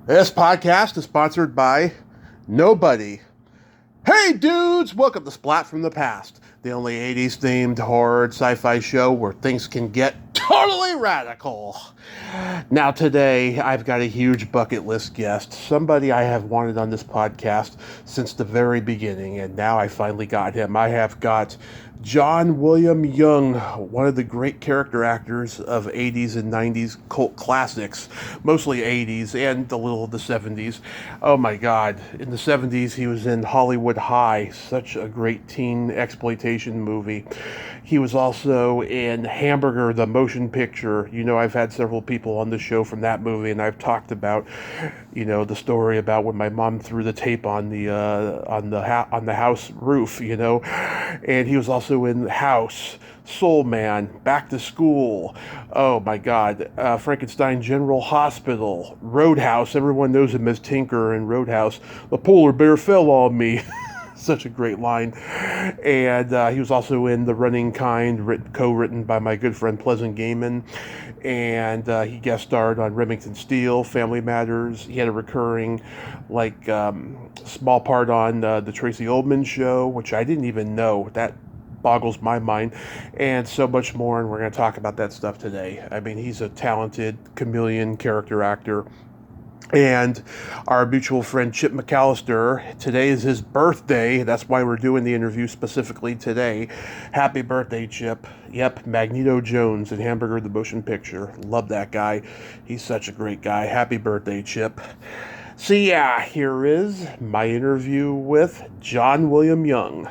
This podcast is sponsored by nobody. Hey dudes, welcome to Splat from the Past, the only 80s themed horror sci-fi show where things can get totally radical. Now today, I've got a huge bucket list guest, somebody I have wanted on this podcast since the very beginning, and now I finally got him. I have got John William Young, one of the great character actors of 80s and 90s cult classics, mostly 80s and a little of the 70s. Oh my God. In the 70s, he was in Hollywood High, such a great teen exploitation movie. He was also in Hamburger, the motion picture. You know, I've had several people on the show from that movie, and I've talked about, the story about when my mom threw the tape on the house roof. And he was also in House, Soul Man, Back to School. Oh my God, Frankenstein General Hospital, Roadhouse. Everyone knows him as Tinker in Roadhouse. The polar bear fell on me. Such a great line. And he was also in The Running Kind, co-written by my good friend Pleasant Gaiman. And he guest starred on Remington Steele, Family Matters. He had a recurring, small part on the Tracy Ullman Show, which I didn't even know. That boggles my mind, and so much more. And we're going to talk about that stuff today. I mean, he's a talented chameleon character actor. And our mutual friend Chip McAllister, today is his birthday. That's why we're doing the interview specifically today. Happy birthday, Chip. Yep, Magneto Jones in Hamburger the Motion Picture. Love that guy. He's such a great guy. Happy birthday, Chip. So yeah, here is my interview with John William Young.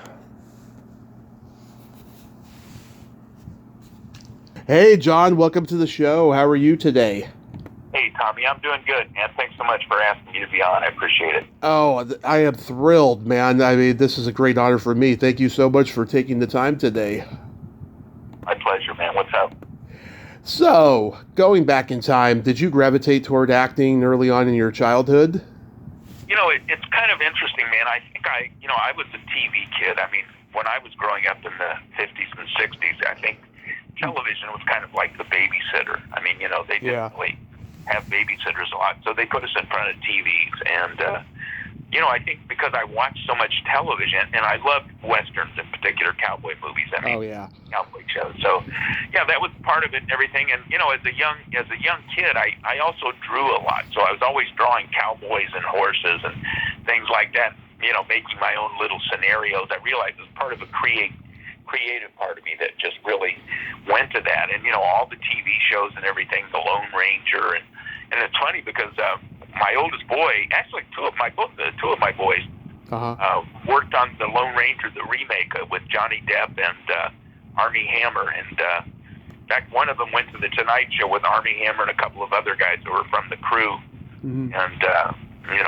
Hey, John, welcome to the show. How are you today? Hey, Tommy, I'm doing good, man. Thanks so much for asking me to be on. I appreciate it. Oh, I am thrilled, man. I mean, this is a great honor for me. Thank you so much for taking the time today. My pleasure, man. What's up? So, going back in time, did you gravitate toward acting early on in your childhood? It's kind of interesting, man. I think I was a TV kid. I mean, when I was growing up in the 50s and 60s, I think television was kind of like the babysitter. I mean, they didn't really have babysitters a lot, so they put us in front of TVs. And, I think because I watched so much television, and I loved Westerns in particular, cowboy movies. Cowboy shows. So, yeah, that was part of it and everything. And, as a young kid, I also drew a lot. So I was always drawing cowboys and horses and things like that, making my own little scenarios. I realized it was part of a creative part of me that just really went to that. And all the TV shows and everything, the Lone Ranger, and it's funny because my oldest boy, actually two of my boys worked on the Lone Ranger, the remake with Johnny Depp and Armie Hammer. And in fact, one of them went to the Tonight Show with Armie Hammer and a couple of other guys who were from the crew. And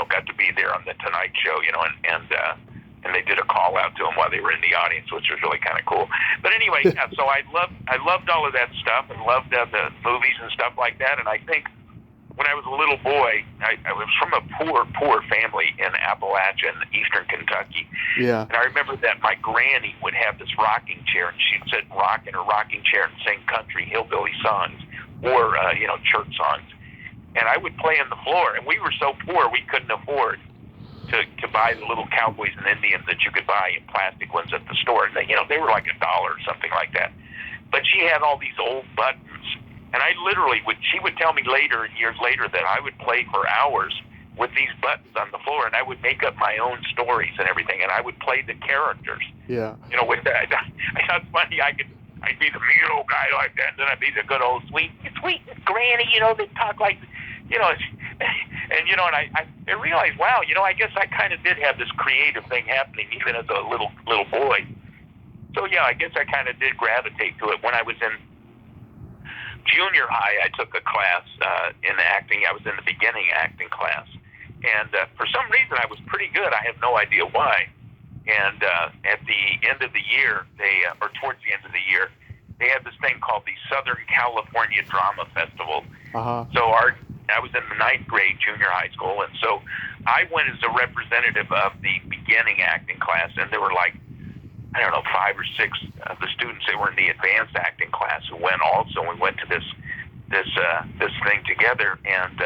got to be there on the Tonight Show, and they did a call out to him while they were in the audience, which was really kind of cool. But anyway, yeah, so I loved all of that stuff and loved the movies and stuff like that. And I think when I was a little boy, I was from a poor family in Appalachia, eastern Kentucky. Yeah. And I remember that my granny would have this rocking chair, and she'd sit and rock in her rocking chair and sing country hillbilly songs or church songs. And I would play on the floor, and we were so poor we couldn't afford to buy the little cowboys and Indians that you could buy in plastic ones at the store. And they were like $1 or something like that. But she had all these old buttons. And I literally she would tell me years later, that I would play for hours with these buttons on the floor, and I would make up my own stories and everything, and I would play the characters. Yeah. With that. I thought it's funny, I'd be the mean old guy like that, and then I'd be the good old sweet granny, they talk like, and I realized, wow, I guess I kind of did have this creative thing happening even as a little boy. So yeah, I guess I kind of did gravitate to it. When I was in junior high, I took a class in acting. I was in the beginning acting class, and for some reason I was pretty good. I have no idea why. And at the end of the year, towards the end of the year, they had this thing called the Southern California Drama Festival. So I was in the 9th grade junior high school, and so I went as a representative of the beginning acting class, and there were 5 or 6 of the students that were in the advanced acting class who went also. We went to this thing together, and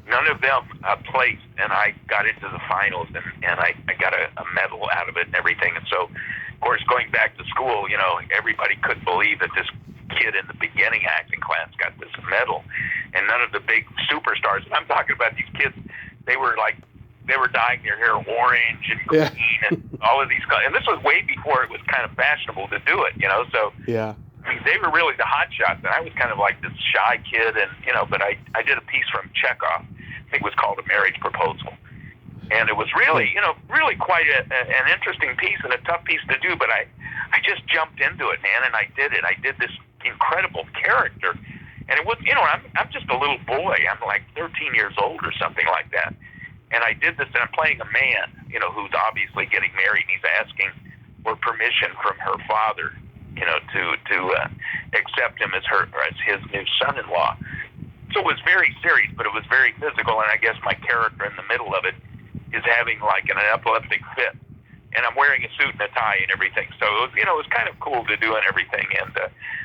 none of them placed, and I got into the finals, and I got a medal out of it and everything. And so, of course, going back to school, you know, everybody couldn't believe that this kid in the beginning acting class got this medal, and none of the big superstars. And I'm talking about these kids. They were dyeing their hair orange and green and all of these. And this was way before it was kind of fashionable to do it, you know. So yeah. I mean, they were really the hot shots, and I was kind of like this shy kid, and you know. But I did a piece from Chekhov. I think it was called A Marriage Proposal, and it was really, you know, really quite an interesting piece and a tough piece to do. But I just jumped into it, man, and I did it. I did this incredible character, and it was, you know, I'm just a little boy. I'm like 13 years old or something like that. And I did this, and I'm playing a man, you know, who's obviously getting married, and he's asking for permission from her father, you know, to accept him as his new son-in-law. So it was very serious, but it was very physical, and I guess my character in the middle of it is having like an epileptic fit, and I'm wearing a suit and a tie and everything. So it was, you know, it was kind of cool to do and everything, and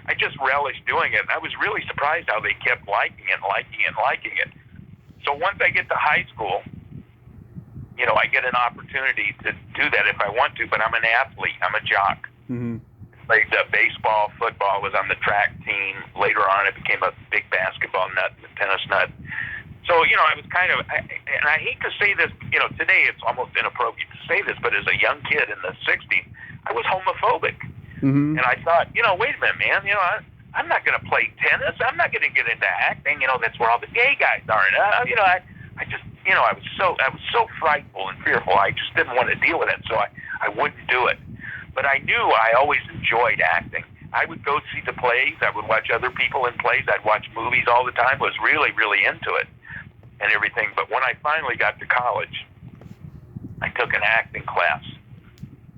I just relished doing it, and I was really surprised how they kept liking it. So once I get to high school, you know, I get an opportunity to do that if I want to, but I'm an athlete. I'm a jock. Mm-hmm. Played baseball, football, was on the track team. Later on, I became a big basketball nut, tennis nut. So, you know, I was kind of, and I hate to say this, you know, today it's almost inappropriate to say this, but as a young kid in the 60s, I was homophobic. Mm-hmm. And I thought, you know, wait a minute, man, you know, I'm not going to play tennis. I'm not going to get into acting. You know, that's where all the gay guys are. And, you know, I just, you know, I was so frightful and fearful. I just didn't want to deal with it, so I wouldn't do it. But I knew I always enjoyed acting. I would go see the plays. I would watch other people in plays. I'd watch movies all the time. I was really, really into it and everything. But when I finally got to college, I took an acting class.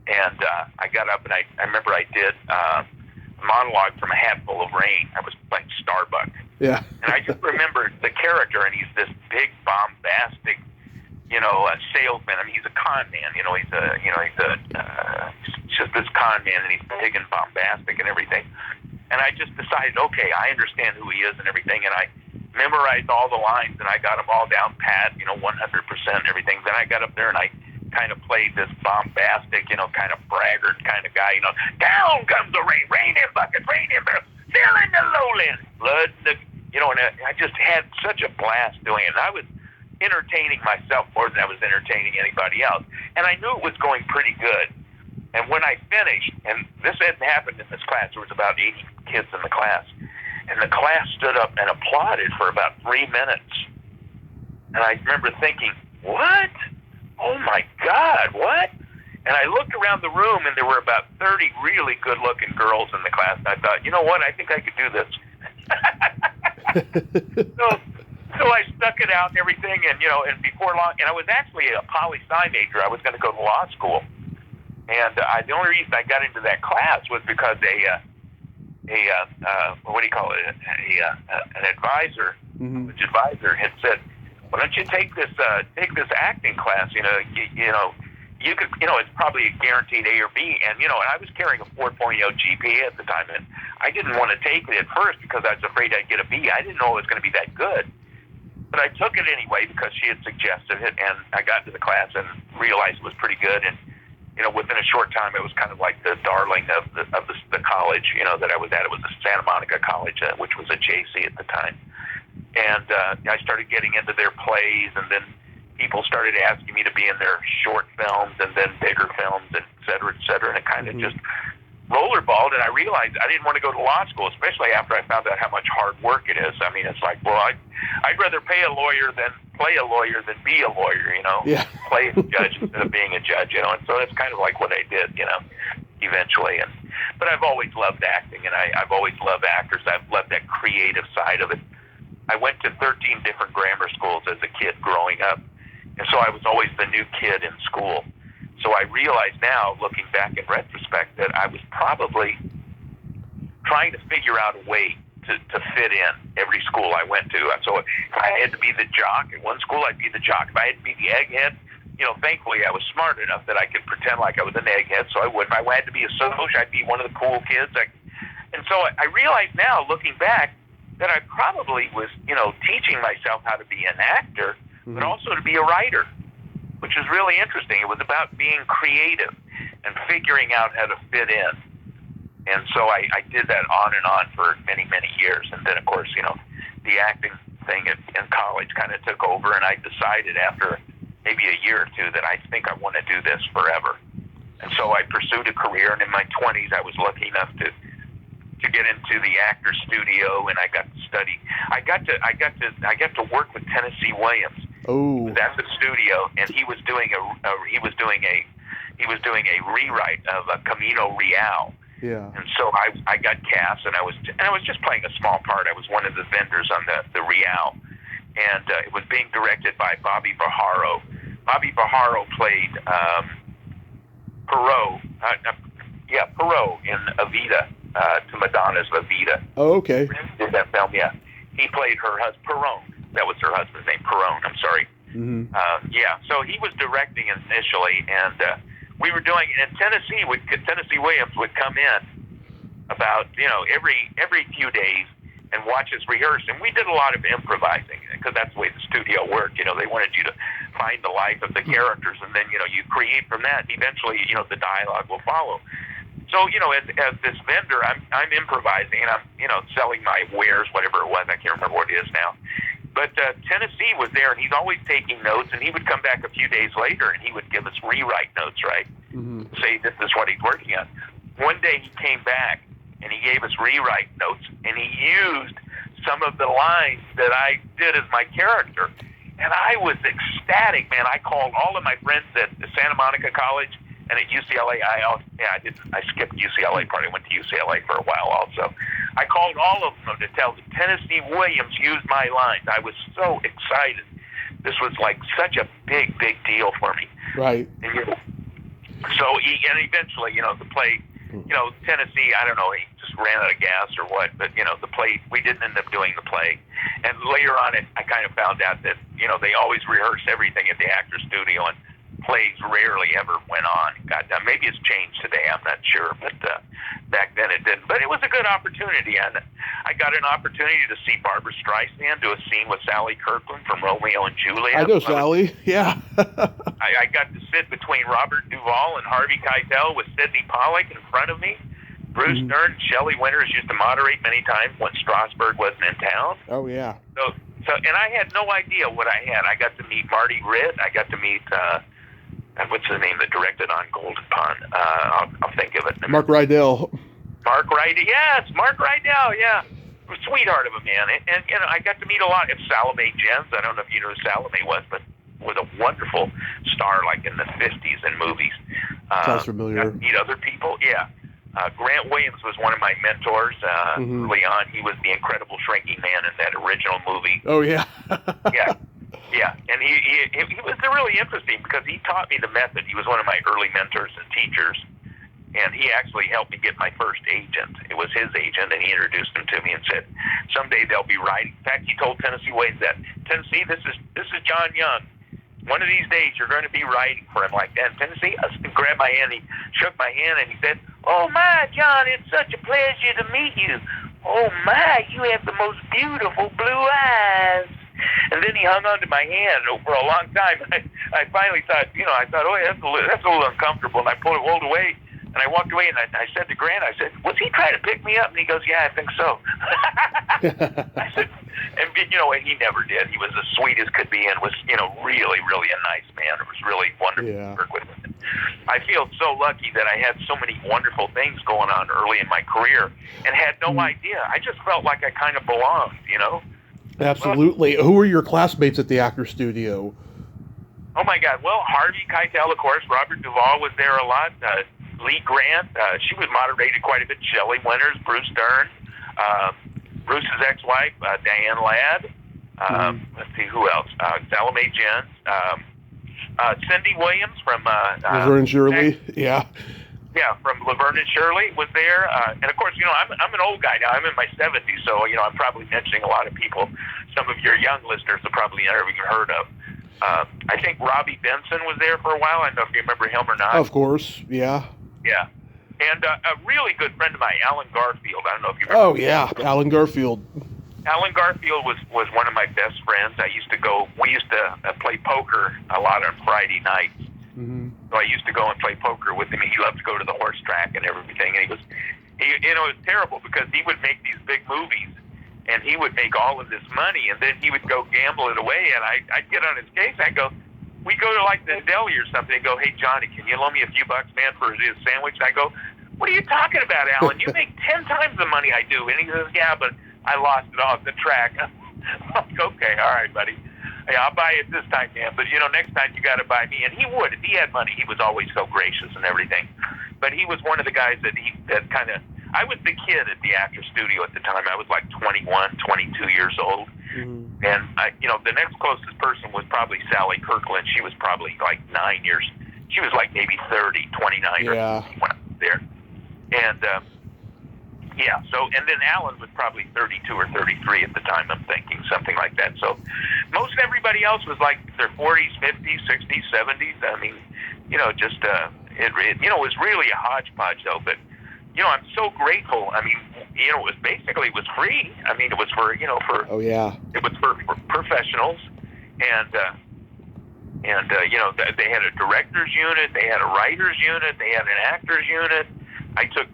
And I got up, and I remember I did a monologue from A Hatful of Rain. I was like Starbuck. Yeah. And I just remember the character, and he's this big, bombastic, you know, salesman. I mean, he's a con man. You know, he's just this con man, and he's big and bombastic and everything. And I just decided, okay, I understand who he is and everything, and I memorized all the lines, and I got them all down pat, you know, 100% and everything. Then I got up there, and I kind of played this bombastic, you know, kind of braggart kind of guy, you know, down comes the rain, rain in buckets, rain in barrels, fill in the lowlands, blood in the, you know, and I just had such a blast doing it. And I was entertaining myself more than I was entertaining anybody else. And I knew it was going pretty good. And when I finished, and this hadn't happened in this class, there was about 80 kids in the class, and the class stood up and applauded for about 3 minutes. And I remember thinking, what? Oh my God, what? And I looked around the room, and there were about 30 really good-looking girls in the class, and I thought, you know what, I think I could do this. So I stuck it out and everything, and, you know, and before long, and I was actually a poli-sci major. I was going to go to law school. And the only reason I got into that class was because what do you call it, an advisor, college advisor had said, why don't you take this acting class? You know, you could, you know, it's probably a guaranteed A or B. And, you know, and I was carrying a 4.0 GPA at the time, and I didn't want to take it at first because I was afraid I'd get a B. I didn't know it was going to be that good. But I took it anyway because she had suggested it, and I got to the class and realized it was pretty good. And, you know, within a short time, it was kind of like the darling of the college, you know, that I was at. It was the Santa Monica College, which was a JC at the time. And I started getting into their plays, and then people started asking me to be in their short films and then bigger films, et cetera, and it kind of just rollerballed. And I realized I didn't want to go to law school, especially after I found out how much hard work it is. I mean, it's like, well, I'd rather play a lawyer than be a lawyer, you know, play a judge instead of being a judge, you know. And so that's kind of like what I did, you know, eventually. But I've always loved acting, and I've always loved actors. I've loved that creative side of it. I went to 13 different grammar schools as a kid growing up, and so I was always the new kid in school. So I realize now, looking back in retrospect, that I was probably trying to figure out a way to fit in every school I went to. So if I had to be the jock at one school, I'd be the jock. If I had to be the egghead, you know, thankfully I was smart enough that I could pretend like I was an egghead, so I wouldn't. If I had to be a social, I'd be one of the cool kids. And so I realize now, looking back, that I probably was, teaching myself how to be an actor, but also to be a writer, which is really interesting. It was about being creative and figuring out how to fit in. And so I did that on and on for many, many years. And then, of course, the acting thing in college kind of took over, and I decided after maybe a year or two that I think I want to do this forever. And so I pursued a career, and in my 20s I was lucky enough to get into the actor studio, and I got to study. I got to work with Tennessee Williams. Oh. At the studio, and he was doing a rewrite of a Camino Real. Yeah. And so I got cast, and I was just playing a small part. I was one of the vendors on the Real, and it was being directed by Bobby Bajaro. Bobby Bajaro played Perot in Evita, to Madonna's Evita. Oh, okay. In that film, yeah. He played her husband, Perone. That was her husband's name, Perone. I'm sorry. Mm-hmm. So he was directing initially, and we were doing it in Tennessee. Tennessee Williams would come in about every few days and watch us rehearse, and we did a lot of improvising because that's the way the studio worked. They wanted you to find the life of the characters, and then you create from that. Eventually, the dialogue will follow. So, as this vendor, I'm improvising, and I'm selling my wares, whatever it was. I can't remember what it is now. But Tennessee was there, and he's always taking notes, and he would come back a few days later, and he would give us rewrite notes, right? Mm-hmm. Say this is what he's working on. One day he came back, and he gave us rewrite notes, and he used some of the lines that I did as my character. And I was ecstatic, man. I called all of my friends at Santa Monica College and at UCLA. I skipped UCLA part. I went to UCLA for a while also. I called all of them to tell them Tennessee Williams used my lines. I was so excited. This was like such a big, big deal for me. Right. And, eventually, the play, Tennessee, I don't know, he just ran out of gas or what, but, the play, we didn't end up doing the play. And later on, I kind of found out that, they always rehearse everything at the Actors Studio, and plays rarely ever went on. God, maybe it's changed today, I'm not sure, but back then it didn't. But it was a good opportunity, and I got an opportunity to see Barbara Streisand do a scene with Sally Kirkland from Romeo and Juliet. I know Sally, yeah. I got to sit between Robert Duvall and Harvey Keitel with Sidney Pollack in front of me. Bruce Dern and Shelley Winters used to moderate many times when Strasberg wasn't in town. Oh, yeah. So, and I had no idea what I had. I got to meet Marty Ritt. I got to meet... what's his name that directed on Golden Pond? I'll think of it. Mark Rydell. Mark Rydell, yes, Mark Rydell, yeah. Sweetheart of a man. And I got to meet a lot of Salome Jens. I don't know if you know who Salome was, but was a wonderful star like in the 50s in movies. Sounds familiar. Got to meet other people, yeah. Grant Williams was one of my mentors early on. He was the incredible shrinking man in that original movie. Oh, yeah. Yeah. Yeah, and he was really interesting because he taught me the method. He was one of my early mentors and teachers, and he actually helped me get my first agent. It was his agent, and he introduced him to me and said, someday they'll be writing. In fact, he told Tennessee Williams that, Tennessee, this is John Young. One of these days, you're going to be writing for him like that. And Tennessee grabbed my hand, he shook my hand, and he said, oh, my, John, it's such a pleasure to meet you. Oh, my, you have the most beautiful blue eyes. And then he hung on to my hand for a long time. I finally thought, oh, yeah, that's a little uncomfortable. And I rolled away, and I walked away, and I said to Grant, I said, was he trying to pick me up? And he goes, yeah, I think so. I said, and he never did. He was as sweet as could be and was, really, really a nice man. It was really wonderful to work with him. I feel so lucky that I had so many wonderful things going on early in my career and had no idea. I just felt like I kind of belonged, Absolutely. Who were your classmates at the Actors Studio? Oh, my God. Well, Harvey Keitel, of course. Robert Duvall was there a lot. Lee Grant. She was moderated quite a bit. Shelley Winters, Bruce Dern. Bruce's ex-wife, Diane Ladd. Let's see, who else? Salome Jens. Cindy Williams from... Laverne and Shirley, yeah. Yeah, from Laverne and Shirley was there. And, of course, I'm an old guy now. I'm in my 70s, so, I'm probably mentioning a lot of people. Some of your young listeners have probably never even heard of. I think Robbie Benson was there for a while. I don't know if you remember him or not. Of course, yeah. Yeah. And a really good friend of mine, Alan Garfield. I don't know if you remember. Oh, yeah, Alan Garfield. Alan Garfield was one of my best friends. We used to play poker a lot on Friday nights. Mm-hmm. So I used to go and play poker with him. He loved to go to the horse track and everything. And it was terrible because he would make these big movies and he would make all of this money and then he would go gamble it away. And I'd get on his case. I'd go, we go to like the deli or something and go, hey, Johnny, can you loan me a few bucks, man, for his sandwich? And I go, what are you talking about, Alan? You make 10 times the money I do. And he says, yeah, but I lost it all at the track. I'm like, okay, all right, buddy. Hey, I'll buy it this time, man. But, next time you got to buy me. And he would. If he had money, he was always so gracious and everything. But he was one of the guys that kind of, I was the kid at the actor studio at the time. I was like 21, 22 years old. Mm-hmm. And, the next closest person was probably Sally Kirkland. She was probably like 9 years. She was like maybe 30, 29 or something when I was there. And, and then Alan was probably 32 or 33 at the time, I'm thinking, something like that. So most everybody else was like their 40s, 50s, 60s, 70s. I mean, it was really a hodgepodge, though. But, I'm so grateful. I mean, it was free. I mean, it was for, Oh, yeah. It was for professionals. And they had a director's unit, they had a writer's unit, they had an actor's unit. I took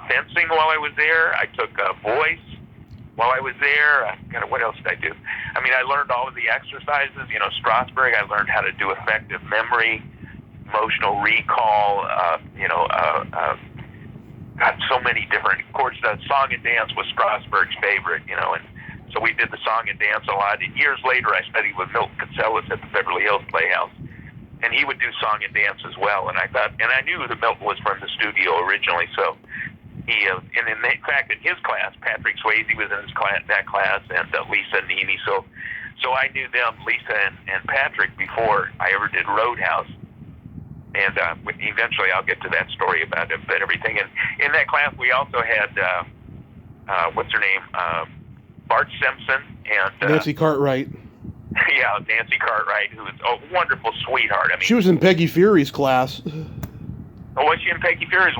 fencing while I was there. I took voice while I was there. What else did I do? I mean, I learned all of the exercises. Strasberg, I learned how to do effective memory, emotional recall, so many different. Of course, the song and dance was Strasberg's favorite, and so we did the song and dance a lot. And years later, I studied with Milton Katselas at the Beverly Hills Playhouse. And he would do song and dance as well. And I knew that Milton was from the studio originally. So he, and in fact, in his class, Patrick Swayze was in that class, and Lisa and Nene. So I knew them, Lisa and Patrick, before I ever did Roadhouse. And eventually, I'll get to that story about everything. And in that class, we also had what's her name, Bart Simpson and Nancy Cartwright. Yeah, Nancy Cartwright, who was a wonderful sweetheart. I mean, she was in Peggy Fury's class. Oh, was she in Peggy Fury's?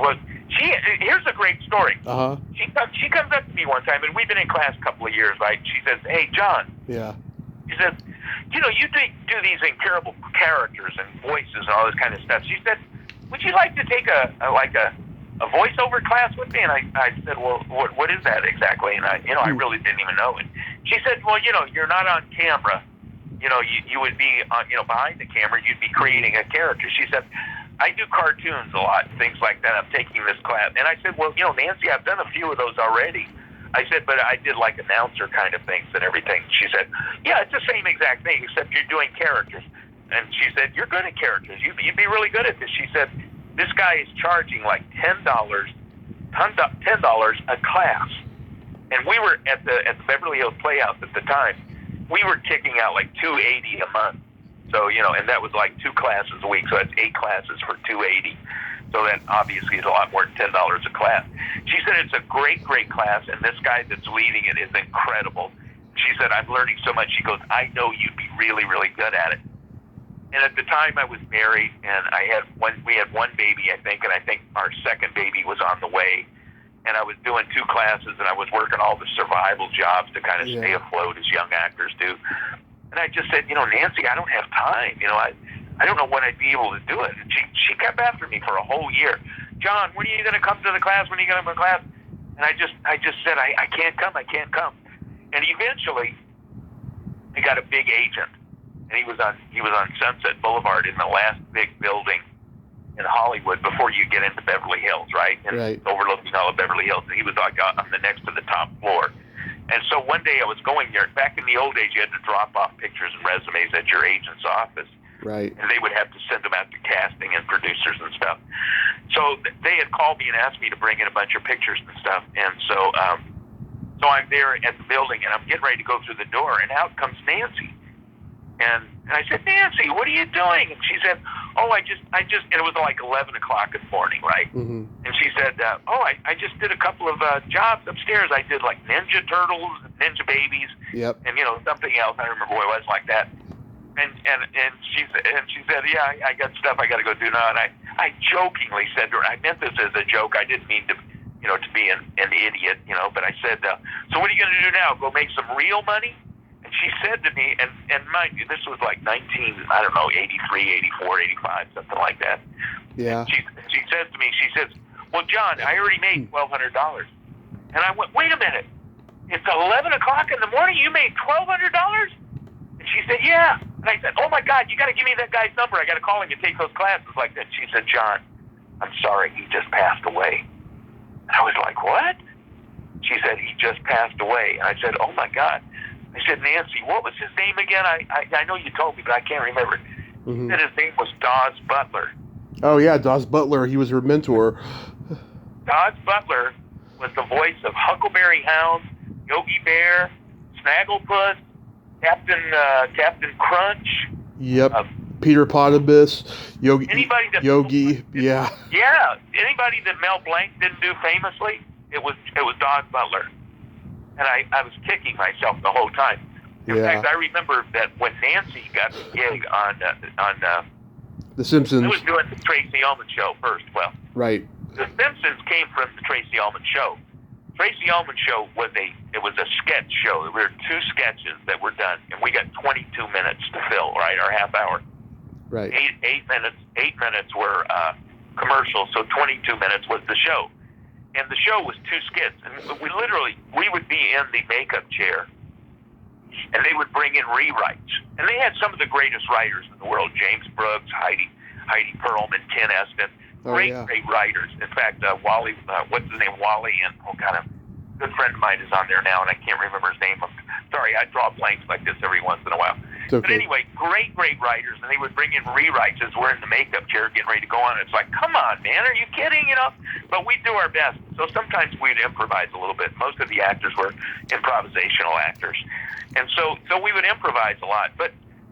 Here's a great story. Uh-huh. She comes up to me one time, and we've been in class a couple of years, right? She says, hey, John. Yeah. She says, you do these incredible characters and voices and all this kind of stuff. She said, would you like to take a voiceover class with me? And I said, well, what is that exactly? And I really didn't even know. And she said, well, you're not on camera. You would be, behind the camera, you'd be creating a character. She said, I do cartoons a lot, things like that. I'm taking this class. And I said, well, Nancy, I've done a few of those already. I said, but I did like announcer kind of things and everything. She said, yeah, it's the same exact thing, except you're doing characters. And she said, you're good at characters. You'd be really good at this. She said, this guy is charging like $10 a class. And we were at the Beverly Hills Playhouse at the time. We were kicking out like $280 a month. So, and that was like 2 classes a week. So that's 8 classes for $280. So that obviously is a lot more than $10 a class. She said it's a great, great class, and this guy that's leading it is incredible. She said, I'm learning so much. She goes, I know you'd be really, really good at it. And at the time I was married, and we had one baby, I think, and I think our second baby was on the way. And I was doing 2 classes, and I was working all the survival jobs to kind of stay afloat as young actors do. And I just said, Nancy, I don't have time. I don't know when I'd be able to do it. And she kept after me for a whole year. John, when are you going to come to the class? When are you going to come to class? And I just said, I can't come. I can't come. And eventually, I got a big agent, and he was on Sunset Boulevard in the last big building in Hollywood before you get into Beverly Hills, right? And overlooking all of Beverly Hills. And he was like on the next to the top floor. And so one day I was going there. Back in the old days, you had to drop off pictures and resumes at your agent's office. Right. And they would have to send them out to casting and producers and stuff. So they had called me and asked me to bring in a bunch of pictures and stuff. And so I'm there at the building, and I'm getting ready to go through the door, and out comes Nancy. And I said, Nancy, what are you doing? And she said, oh, I just, and it was like 11 o'clock in the morning, right? Mm-hmm. And she said, I just did a couple of jobs upstairs. I did like Ninja Turtles, Ninja Babies, and something else. I don't remember what it was like that. And she said, yeah, I got stuff I got to go do now. And I jokingly said to her, I meant this as a joke. I didn't mean to to be an idiot, But I said, so what are you going to do now? Go make some real money? And she said to me, and mind you, this was like 83, 84, 85, something like that. Yeah. She says to me, well, John, I already made $1,200. And I went, wait a minute. It's 11 o'clock in the morning. You made $1,200? And she said, yeah. And I said, oh, my God, you got to give me that guy's number. I got to call him and take those classes like that. She said, John, I'm sorry. He just passed away. And I was like, what? She said, he just passed away. And I said, oh, my God. I said, Nancy, what was his name again? I know you told me, but I can't remember. Mm-hmm. She said his name was Dawes Butler. Oh, yeah, Dawes Butler. He was her mentor. Dawes Butler was the voice of Huckleberry Hound, Yogi Bear, Snagglepuss, Captain Crunch. Yep. Peter Potibus, Yogi. Yeah. Yeah. Anybody that Mel Blanc didn't do famously, it was Dawes Butler. And I was kicking myself the whole time. In fact, I remember that when Nancy got the gig on The Simpsons. I was doing the Tracy Ullman show first. Well, right. The Simpsons came from the Tracy Ullman show. Tracy Ullman show was a sketch show. There were 2 sketches that were done, and we got 22 minutes to fill, right, or half hour. Right. 8 minutes were commercials, so 22 minutes was the show. And the show was 2 skits, and we would be in the makeup chair, and they would bring in rewrites. And they had some of the greatest writers in the world: James Brooks, Heidi Perlman, Ken Eston. Great writers. In fact, Wally, what's his name? Wally, and a good friend of mine is on there now, and I can't remember his name. I'm sorry, I draw blanks like this every once in a while. Okay. But anyway, great writers, and they would bring in rewrites as we're in the makeup chair getting ready to go on. It's like, come on, man, are you kidding? But we'd do our best. So sometimes we'd improvise a little bit. Most of the actors were improvisational actors, and so we would improvise a lot. But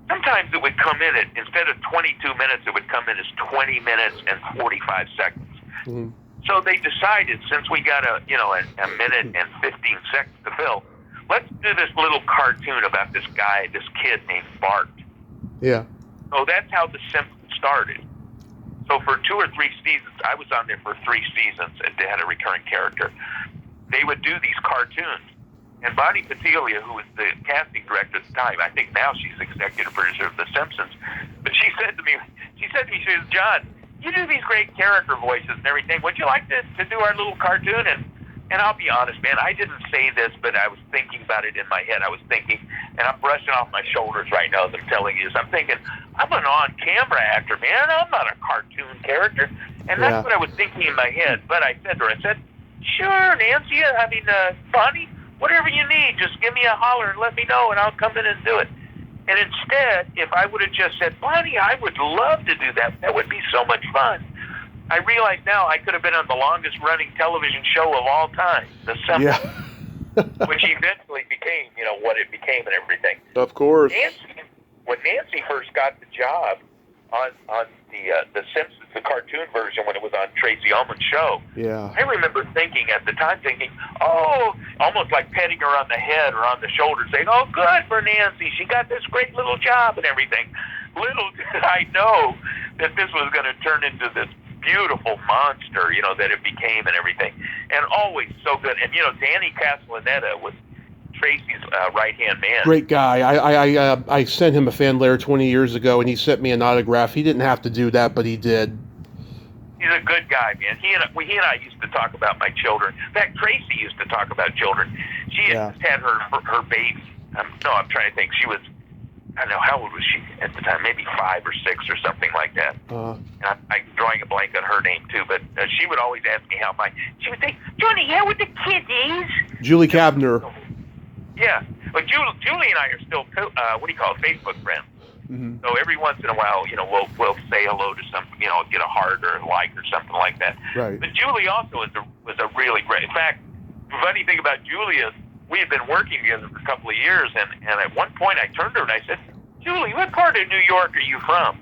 sometimes it would come in instead of 22 minutes, it would come in as 20 minutes and 45 seconds. Mm-hmm. So they decided, since we got a minute and 15 seconds to fill, let's do this little cartoon about this kid named Bart. Yeah. So that's how The Simpsons started. So for 2 or 3 seasons, I was on there for 3 seasons, and they had a recurring character. They would do these cartoons. And Bonnie Petilia, who was the casting director at the time, I think now she's executive producer of The Simpsons, but she said to me, John, you do these great character voices and everything. Would you like to do our little cartoon? And I'll be honest, man, I didn't say this, but I was thinking about it in my head. I was thinking, and I'm brushing off my shoulders right now as I'm telling you this. I'm thinking, I'm an on-camera actor, man. I'm not a cartoon character. And that's what I was thinking in my head. But I said to her, sure, Nancy, Bonnie, whatever you need, just give me a holler and let me know, and I'll come in and do it. And instead, if I would have just said, Bonnie, I would love to do that. That would be so much fun. I realize now I could have been on the longest-running television show of all time, The Simpsons, which eventually became, what it became and everything. Of course. When Nancy first got the job on the Simpsons, the cartoon version, when it was on Tracy Ullman's show, I remember thinking at the time, oh, almost like petting her on the head or on the shoulder, saying, oh, good for Nancy. She got this great little job and everything. Little did I know that this was going to turn into this beautiful monster, that it became and everything. And always so good. And, Danny Castellaneta was Tracy's right-hand man. Great guy. I sent him a fan letter 20 years ago, and he sent me an autograph. He didn't have to do that, but he did. He's a good guy, man. He and I used to talk about my children. In fact, Tracy used to talk about children. She had her baby. I'm trying to think. She was, I don't know, how old was she at the time? Maybe 5 or 6 or something like that. And I'm drawing a blank on her name, too. But she would always ask me she would say, Johnny, how with the kiddies? Julie Kavner. Yeah. But Julie and I are still, Facebook friends. Mm-hmm. So every once in a while, we'll say hello to some, get a heart or a like or something like that. Right. But Julie also was a really great. In fact, the funny thing about Julie is we had been working together for a couple of years, and at one point I turned to her and I said, Julie, what part of New York are you from?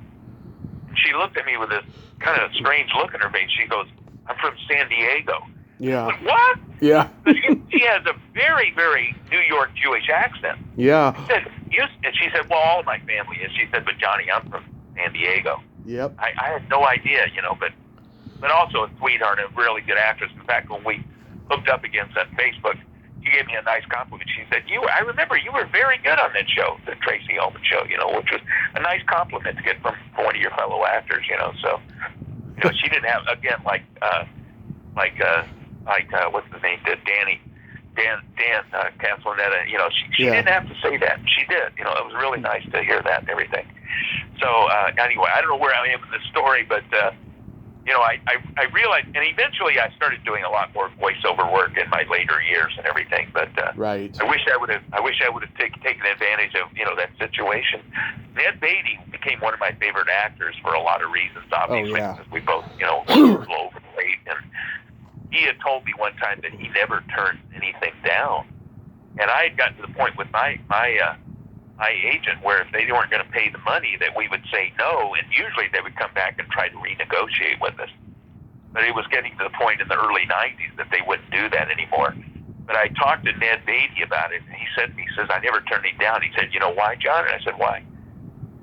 And she looked at me with this kind of strange look in her face. She goes, I'm from San Diego. Yeah. Like, what? Yeah. She has a very, very New York Jewish accent. Yeah. And she said, well, all of my family is. She said, but Johnny, I'm from San Diego. Yep. I had no idea, but also a sweetheart, a really good actress. In fact, when hooked up against on Facebook. She gave me a nice compliment. She said, I remember you were very good on that show, the Tracy Ullman show, which was a nice compliment to get from one of your fellow actors, So, she didn't have, again, what's his name, Dan Castellaneta, she didn't have to say that. She did. It was really nice to hear that and everything. So, anyway, I don't know where I am in this story, but, I realized, and eventually I started doing a lot more voiceover work in my later years and everything. But right. I wish I would have taken advantage of that situation. Ned Beatty became one of my favorite actors for a lot of reasons. Obviously, because we both were a little overweight, and he had told me one time that he never turned anything down. And I had gotten to the point with my agent where if they weren't going to pay the money, that we would say no, and usually they would come back and try to renegotiate with us. But it was getting to the point in the early 90s that they wouldn't do that anymore. But I talked to Ned Beatty about it, and he says, I never turned him down. He said, why, John? And I said, why?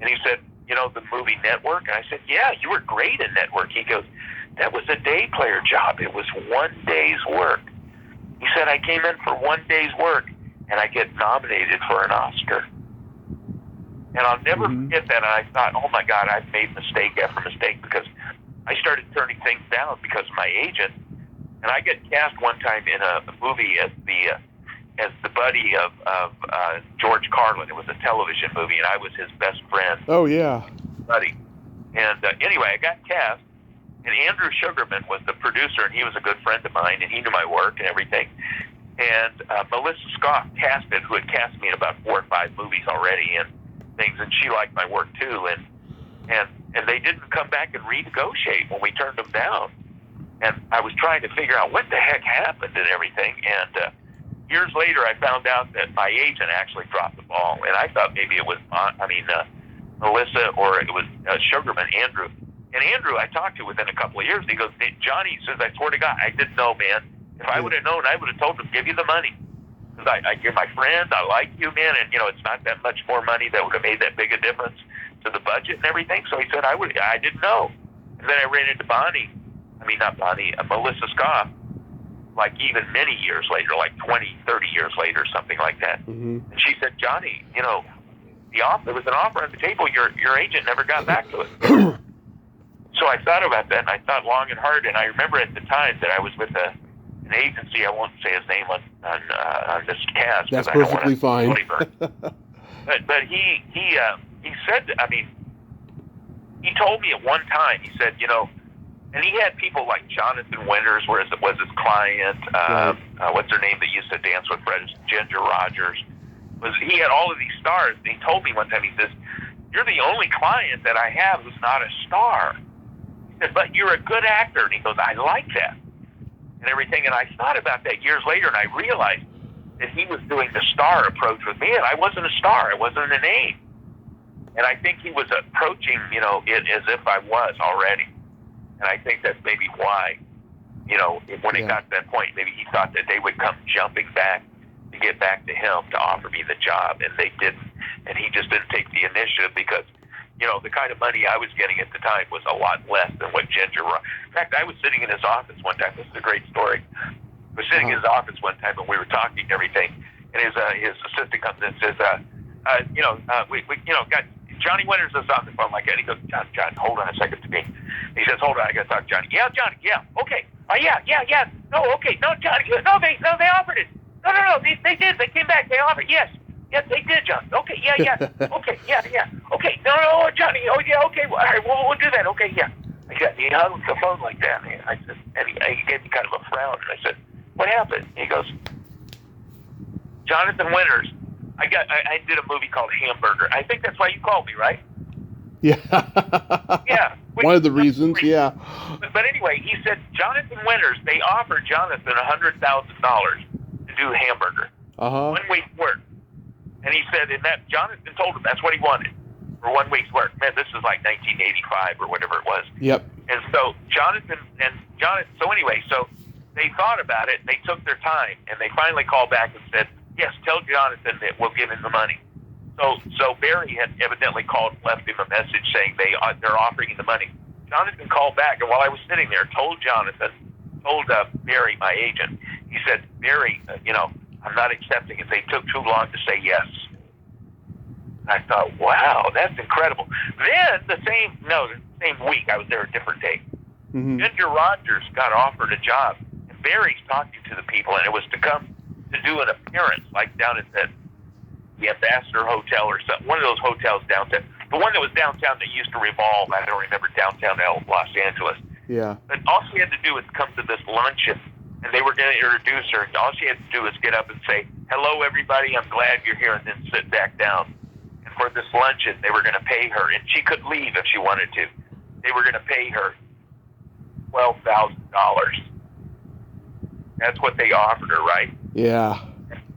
And he said, the movie Network? And I said, yeah, you were great in Network. He goes, that was a day player job. It was 1 day's work. He said, I came in for 1 day's work, and I get nominated for an Oscar. And I'll never forget that. And I thought, oh, my God, I've made mistake after mistake, because I started turning things down because of my agent. And I get cast one time in a movie as the buddy of George Carlin. It was a television movie, and I was his best friend. Oh, yeah. Buddy. And anyway, I got cast, and Andrew Sugarman was the producer, and he was a good friend of mine, and he knew my work and everything. And Melissa Scott cast it, who had cast me in about 4 or 5 movies already and things, and she liked my work too. And they didn't come back and renegotiate when we turned them down. And I was trying to figure out what the heck happened and everything. And years later, I found out that my agent actually dropped the ball, and I thought maybe it was Melissa, or it was Sugarman, Andrew. And Andrew, I talked to within a couple of years. He goes, Johnny, he says, I swear to God, I didn't know, man. If I would have known, I would have told him, give you the money. Because you're my friend, I like you, man, and, it's not that much more money that would have made that big a difference to the budget and everything. So he said, I didn't know. And then I ran into Melissa Scott, like even many years later, like 20, 30 years later, something like that. Mm-hmm. And she said, Johnny, there was an offer on the table. Your agent never got back to it. So I thought about that, and I thought long and hard. And I remember at the time that I was with an agency. I won't say his name on this cast. That's perfectly fine. But he said, he told me at one time, he said, and he had people like Jonathan Winters was his client. Right. What's her name that used to dance with Fred? Ginger Rogers. He had all of these stars. And he told me one time, he says, you're the only client that I have who's not a star. He said, but you're a good actor. And he goes, I like that. And everything. And I thought about that years later, and I realized that he was doing the star approach with me, and I wasn't a star. I wasn't a name. And I think he was approaching, it as if I was already. And I think that's maybe why, when it got to that point, maybe he thought that they would come jumping back to get back to him to offer me the job, and they didn't. And he just didn't take the initiative because, the kind of money I was getting at the time was a lot less than what Ginger was. In fact, I was sitting in his office one time. This is a great story. I was sitting in his office one time, and we were talking and everything. And his assistant comes in and says, we got Johnny Winters is on the phone like that. He goes, John, hold on a second to me. He says, hold on, I got to talk to Johnny. Yeah, Johnny, yeah, okay. Yeah. No, okay, no, Johnny, no, they offered it. No, they did. They came back. They offered. Yes, they did, John. Okay, yeah. Okay, yeah. Okay, no, Johnny. Oh, yeah, okay. All right, we'll do that. Okay, yeah. He hung the phone like that. And I said, and he gave me kind of a frown. And I said, what happened? He goes, Jonathan Winters. I did a movie called Hamburger. I think that's why you called me, right? Yeah. Yeah. One of the reasons, yeah. But anyway, he said, Jonathan Winters, they offered Jonathan $100,000 to do Hamburger. 1 week's work. And he said, and that Jonathan told him that's what he wanted for 1 week's work. Man, this is like 1985 or whatever it was. Yep. And so so they thought about it, and they took their time, and they finally called back and said, yes, tell Jonathan that we'll give him the money. So Barry had evidently called and left him a message saying they're offering him the money. Jonathan called back, and while I was sitting there, told Barry, my agent, He said, Barry, I'm not accepting it. They took too long to say yes. I thought, wow, that's incredible. Then the same week, I was there a different day. Mm-hmm. Ginger Rogers got offered a job, and Barry's talking to the people, and it was to come to do an appearance, like down at the Ambassador Hotel or something, one of those hotels downtown. The one that was downtown that used to revolve, I don't remember, downtown Los Angeles. Yeah. But all she had to do was come to this luncheon, and they were going to introduce her, and all she had to do was get up and say, hello, everybody, I'm glad you're here, and then sit back down. And for this luncheon, they were going to pay her, and she could leave if she wanted to. They were going to pay her $12,000. That's what they offered her, right? Yeah.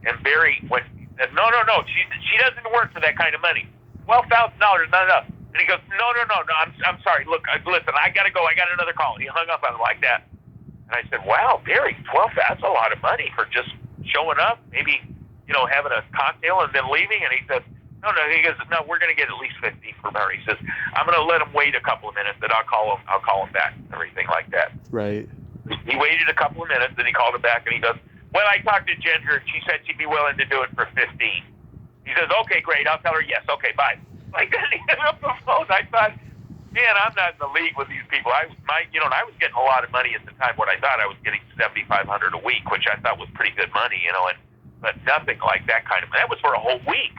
And Barry went, no, she doesn't work for that kind of money. $12,000, not enough. And he goes, no, I'm sorry. Look, listen, I got to go. I got another call. He hung up on him like that. And I said, wow, Barry, that's a lot of money for just showing up, maybe, having a cocktail and then leaving. And he said, no, he goes, no, we're going to get at least 15 from her. He says, I'm going to let him wait a couple of minutes, then I'll call him back, everything like that. Right. He waited a couple of minutes, then he called him back, and he goes, well, I talked to Ginger, and she said she'd be willing to do it for 15. He says, okay, great, I'll tell her yes, okay, bye. Like that, he hung up the phone. I thought, man, I'm not in the league with these people. I was getting a lot of money at the time. What I thought I was getting $7,500 a week, which I thought was pretty good money, but nothing like that kind of money. That was for a whole week,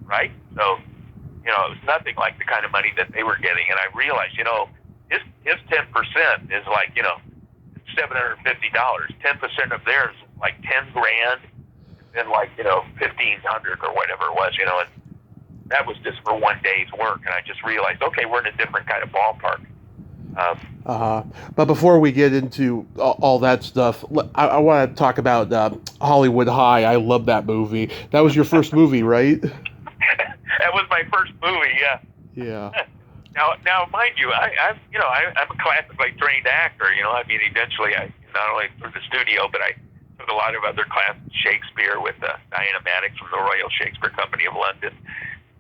right? So, it was nothing like the kind of money that they were getting. And I realized, his 10% is like, $750. 10% of theirs is like 10 grand, and like, 1,500 or whatever it was, and that was just for one day's work. And I just realized, okay, we're in a different kind of ballpark. But before we get into all that stuff, I want to talk about Hollywood High. I love that movie. That was your first movie, right? That was my first movie, yeah. Yeah. Now, mind you, I'm a classically trained actor. Eventually, I not only through the studio, but I took a lot of other classes, Shakespeare with Diana Maddox from the Royal Shakespeare Company of London,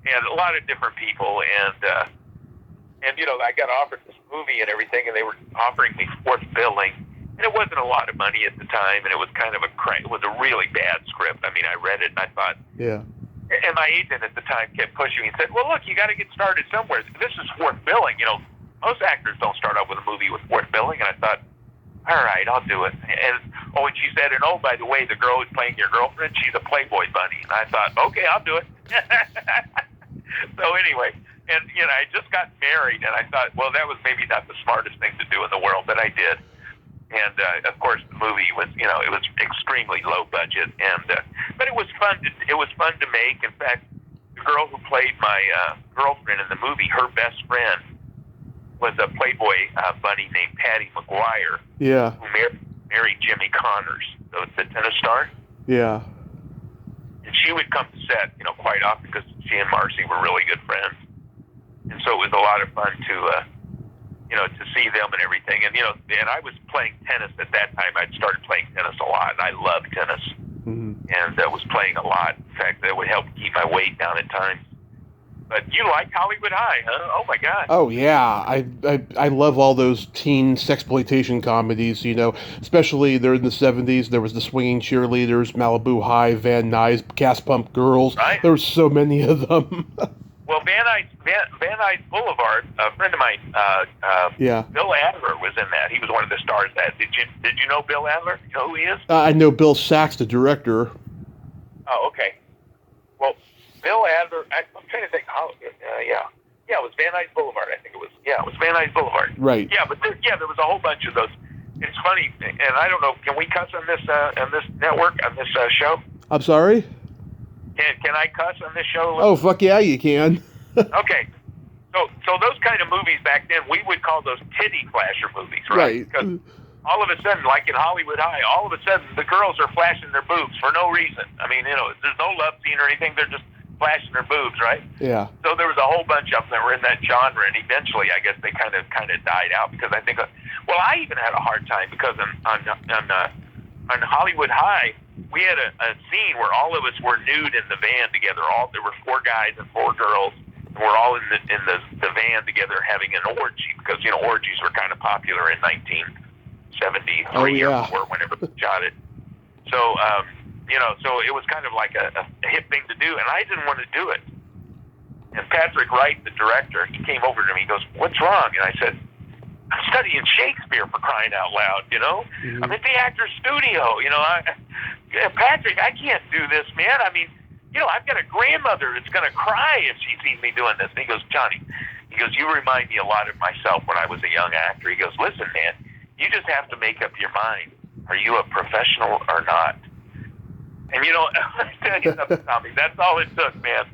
and a lot of different people. And I got offered this movie and everything, and they were offering me fourth billing, and it wasn't a lot of money at the time, and it was kind of it was a really bad script. I mean, I read it and I thought, yeah. And my agent at the time kept pushing me and said, well, look, you got to get started somewhere. This is fourth billing. Most actors don't start off with a movie with fourth billing. And I thought, all right, I'll do it. And she said, and by the way, the girl who's playing your girlfriend, she's a Playboy bunny. And I thought, okay, I'll do it. So anyway, and I just got married, and I thought, well, that was maybe not the smartest thing to do in the world, but I did. And of course, the movie was, it was extremely low budget, and but it was fun. It was fun to make. In fact, the girl who played my girlfriend in the movie, her best friend was a Playboy bunny named Patty McGuire. Yeah. Who married Jimmy Connors, the tennis star. Yeah. And she would come to set, quite often because she and Marcy were really good friends, and so it was a lot of fun to see them and everything. And, and I was playing tennis at that time. I'd started playing tennis a lot. I loved tennis. Mm-hmm. And I was playing a lot. In fact, that would help keep my weight down at times. But you like Hollywood High, huh? Oh, my God. Oh, yeah. I love all those teen sexploitation comedies, especially they're in the 70s. There was the Swinging Cheerleaders, Malibu High, Van Nuys, Gas Pump Girls. Right. There were so many of them. Well, Van Nuys Boulevard, a friend of mine, yeah. Bill Adler was in that. He was one of the stars of that. Did you know Bill Adler? You know who he is? I know Bill Sachs, the director. Oh, okay. Well, Bill Adler, I'm trying to think how, yeah, it was Van Nuys Boulevard, I think it was. Yeah, it was Van Nuys Boulevard. Right. Yeah, but there was a whole bunch of those. It's funny, and I don't know, can we cuss on this network, on this show? I'm sorry? Can I cuss on this show? Oh, fuck yeah, you can. Okay. So those kind of movies back then, we would call those titty flasher movies, right? Because all of a sudden, like in Hollywood High, all of a sudden the girls are flashing their boobs for no reason. I mean, there's no love scene or anything. They're just flashing their boobs, right? Yeah. So there was a whole bunch of them that were in that genre, and eventually, I guess they kind of died out because I think, I even had a hard time because on Hollywood High, we had a scene where all of us were nude in the van together. There were 4 guys and 4 girls, and we're all in the van together having an orgy because orgies were kind of popular in 1973 or 4, whenever we shot it. So, so it was kind of like a hip thing to do, and I didn't want to do it. And Patrick Wright, the director, he came over to me. He goes, "What's wrong?" And I said, "I'm studying Shakespeare, for crying out loud, Mm-hmm. I'm at the actor's studio, Patrick, I can't do this, man. I mean, I've got a grandmother that's going to cry if she sees me doing this." And he goes, "Johnny," he goes, "you remind me a lot of myself when I was a young actor." He goes, "Listen, man, you just have to make up your mind. Are you a professional or not?" And, let me tell you something, Tommy. That's all it took, man.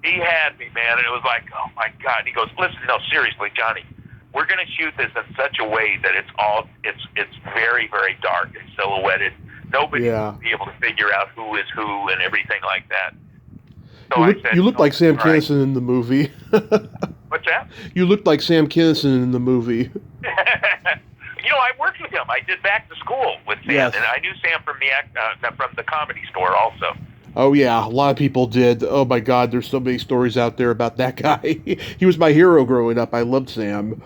He had me, man, and it was like, oh, my God. And he goes, "Listen, no, seriously, Johnny, we're going to shoot this in such a way that it's very, very dark and silhouetted. Nobody will be able to figure out who is who and everything like that." So you look like Sam Kinison in the movie. What's that? You looked like Sam Kinison in the movie. I worked with him. I did Back to School with Sam, yes. And I knew Sam from the Comedy Store also. Oh, yeah, a lot of people did. Oh, my God, there's so many stories out there about that guy. He was my hero growing up. I loved Sam.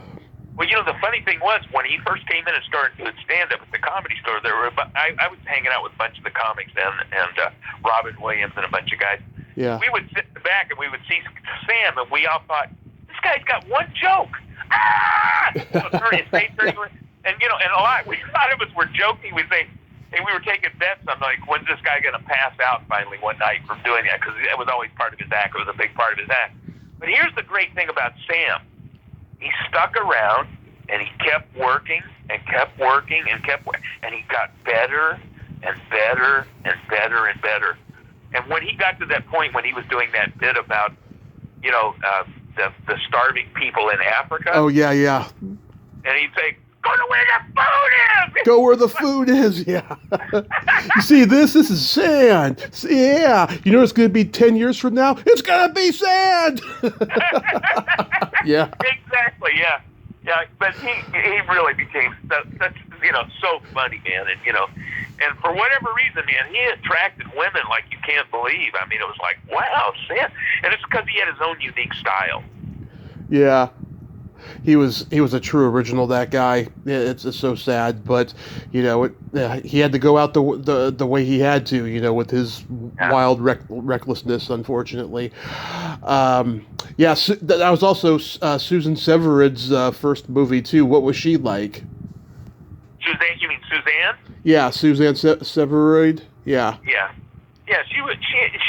Well, the funny thing was, when he first came in and started doing stand-up at the Comedy Store, I was hanging out with a bunch of the comics then, and Robin Williams and a bunch of guys. Yeah. We would sit in the back, and we would see Sam, and we all thought, this guy's got one joke. Ah! His face turning, and, and a lot of us were joking. We'd say, hey, we were taking bets. I'm like, when's this guy going to pass out finally one night from doing that? Because it was always part of his act. It was a big part of his act. But here's the great thing about Sam. He stuck around, and he kept working, and kept working, and he got better and better and better and better. And when he got to that point when he was doing that bit about, the starving people in Africa. Oh, yeah. And he'd say, "Go to where the food is!" Go where the food is, yeah. You see this? This is sand. Yeah. You know it's going to be 10 years from now? It's going to be sand! Yeah. Exactly, yeah. Yeah, but he really became such so funny, man. And for whatever reason, man, he attracted women like you can't believe. I mean, it was like, wow, Sam. And it's because he had his own unique style. Yeah. He was a true original, that guy. It's so sad, but he had to go out the way he had to, with his wild recklessness, unfortunately. That was also Susan Severid's first movie too. What was she like? Suzanne? You mean Suzanne? Yeah, Suzanne Severid. Yeah. Yeah. Yeah. She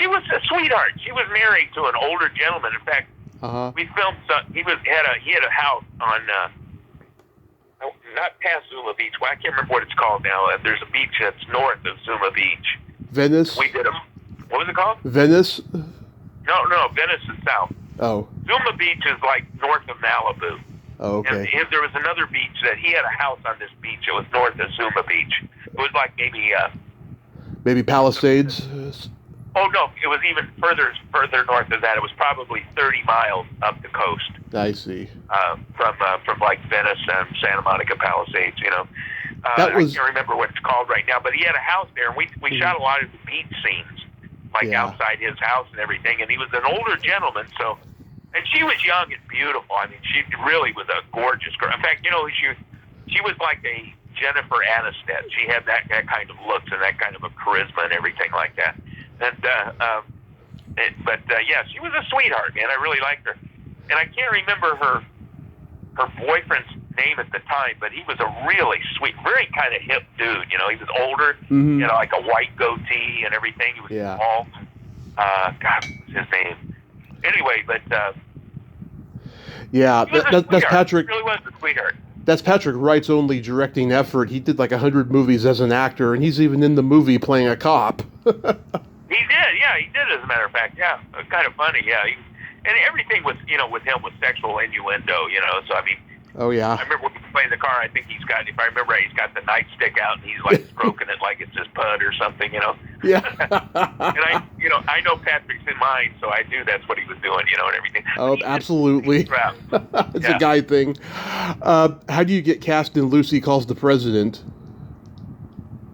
was a sweetheart. She was married to an older gentleman. In fact. We filmed. He had a house on not past Zuma Beach. Well, I can't remember what it's called now. There's a beach that's north of Zuma Beach. Venice. We did what was it called? Venice. No, Venice is south. Oh. Zuma Beach is like north of Malibu. Oh, okay. And there was another beach that he had a house on this beach. It was north of Zuma Beach. It was like maybe Palisades. Oh, no, it was even further north of that. It was probably 30 miles up the coast. I see. From like Venice and Santa Monica Palisades, I can't remember what it's called right now, but he had a house there, and we shot a lot of the beach scenes, outside his house and everything, and he was an older gentleman, so, and she was young and beautiful. I mean, she really was a gorgeous girl. In fact, she was like a Jennifer Aniston. She had that kind of looks and that kind of a charisma and everything like that. And she was a sweetheart, man. I really liked her, and I can't remember her boyfriend's name at the time, but he was a really sweet, very kind of hip dude. He was older, like a white goatee and everything. He was tall. God, what was his name? Anyway, but that's Patrick. He really was a sweetheart. That's Patrick Wright's only directing effort. He did like 100 movies as an actor, and he's even in the movie playing a cop. He did, as a matter of fact, yeah. It was kind of funny, yeah. And everything was, with him was sexual innuendo, so I mean. Oh, yeah. I remember when we were playing the car, I think if I remember right, he's got the nightstick out, and he's like stroking it like it's his pud or something, Yeah. And I know Patrick's in mine, so I knew that's what he was doing, and everything. Oh, absolutely. It's a guy thing. How do you get cast in Lucy Calls the President?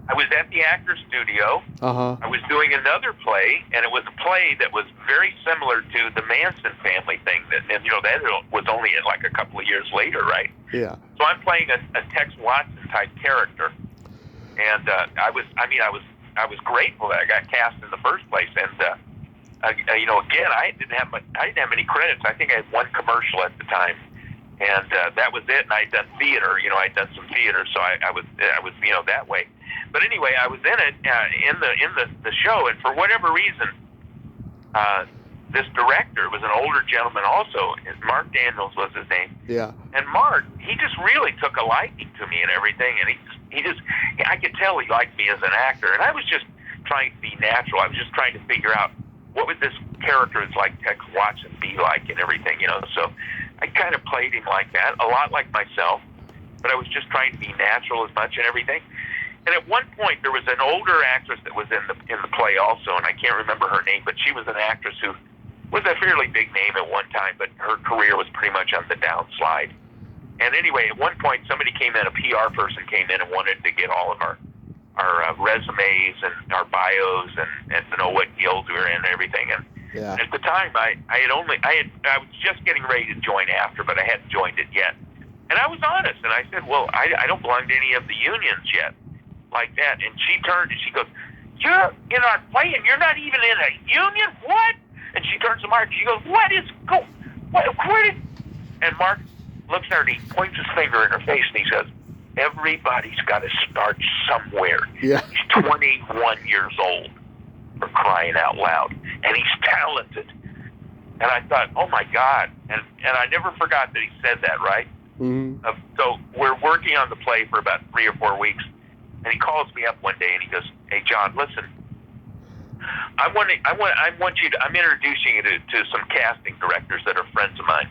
I was at the actor's studio. I was doing another play, and it was a play that was very similar to the Manson family thing. That was only like a couple of years later, right? Yeah. So I'm playing a Tex Watson type character, and I was I was grateful that I got cast in the first place. And you know, again, I didn't have any credits. I think I had one commercial at the time, and that was it. And I'd done theater. You know, I'd done some theater, so I was you know, that way. But anyway, I was in it in the show, and for whatever reason, this director was an older gentleman also. Mark Daniels was his name. Yeah. And Mark, he just really took a liking to me and everything, and I could tell he liked me as an actor, and I was just trying to be natural. I was just trying to figure out what would this character that's like Tex Watson be like and everything, you know. So I kind of played him like that, a lot like myself, but I was just trying to be natural as much and everything. And at one point, there was an older actress that was in the play also, and I can't remember her name, but she was an actress who was a fairly big name at one time, but her career was pretty much on the downslide. And anyway, at one point, somebody came in, a PR person came in and wanted to get all of our resumes and our bios and to know what guilds we were in and everything. And yeah. At the time, I was just getting ready to join after, but I hadn't joined it yet. And I was honest, and I said, well, I don't belong to any of the unions yet, like that. And she turned and she goes, you're in our play and you're not even in a union? What? And she turns to Mark and she goes, where did... And Mark looks at her and he points his finger in her face and he says, everybody's got to start somewhere. Yeah. He's 21 years old, for crying out loud, and he's talented. And I thought, oh my God. And I never forgot that he said that, right? Mm-hmm. So we're working on the play for about 3 or 4 weeks, and he calls me up one day and he goes, hey John, listen, I'm introducing you to some casting directors that are friends of mine.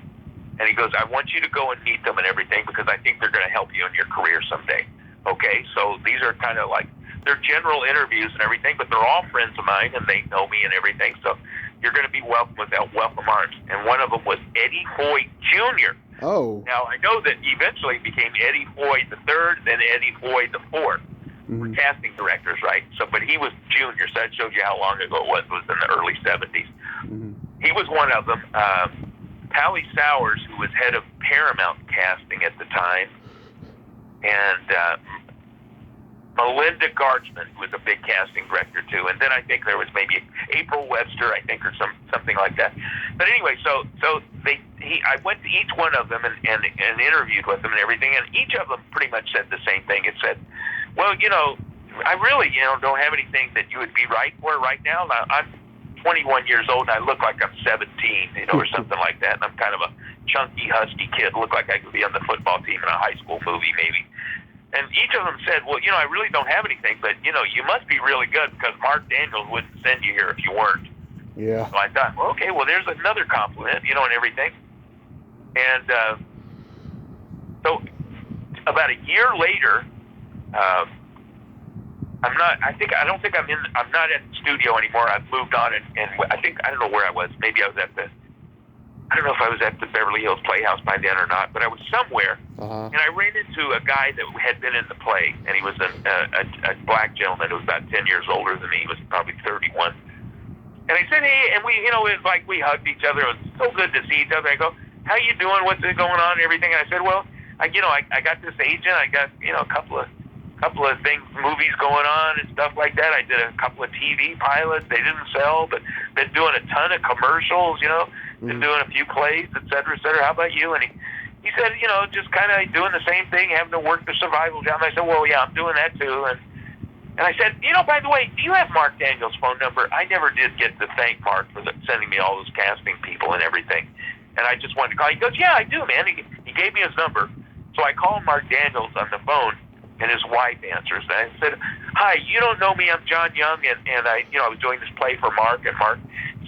And he goes, I want you to go and meet them and everything because I think they're going to help you in your career someday. Okay, so these are kind of like, they're general interviews and everything, but they're all friends of mine and they know me and everything. So you're going to be welcomed with welcome arms. And one of them was Eddie Foy Jr. Oh. Now, I know that eventually it became Eddie Foy III, then Eddie Foy IV. Mm-hmm. Casting directors, right? So, but he was junior, so that shows you how long ago it was. It was in the early 70s. Mm-hmm. He was one of them. Pally Sowers, who was head of Paramount casting at the time, and Melinda Gartzman, who was a big casting director too. And then I think there was maybe April Webster, I think, or something like that. But anyway, so I went to each one of them and interviewed with them and everything, and each of them pretty much said the same thing. It said, well, you know, I really, you know, don't have anything that you would be right for right now. I'm 21 years old and I look like I'm 17, you know, or something like that. And I'm kind of a chunky, husky kid, look like I could be on the football team in a high school movie maybe. And each of them said, well, you know, I really don't have anything, but, you know, you must be really good because Mark Daniels wouldn't send you here if you weren't. Yeah. So I thought, well, okay, well, there's another compliment, you know, and everything. And so about a year later, I'm not at the studio anymore. I've moved on, and I don't know where I was. Maybe I don't know if I was at the Beverly Hills Playhouse by then or not, but I was somewhere, and I ran into a guy that had been in the play, and he was a black gentleman who was about 10 years older than me. He was probably 31. And I said, hey, and we, you know, it was like we hugged each other. It was so good to see each other. I go, how you doing? What's going on and everything? And I said, well, I got this agent. I got, you know, a couple of things, movies going on and stuff like that. I did a couple of TV pilots. They didn't sell, but been doing a ton of commercials, you know, been doing a few plays, et cetera, et cetera. How about you? And he said, you know, just kind of doing the same thing, having to work the survival job. And I said, well, yeah, I'm doing that too. And I said, you know, by the way, do you have Mark Daniels' phone number? I never did get to thank Mark for sending me all those casting people and everything. And I just wanted to call. He goes, yeah, I do, man. He gave me his number. So I called Mark Daniels on the phone, and his wife answers. And I said, hi, you don't know me. I'm John Young, and I was doing this play for Mark, and Mark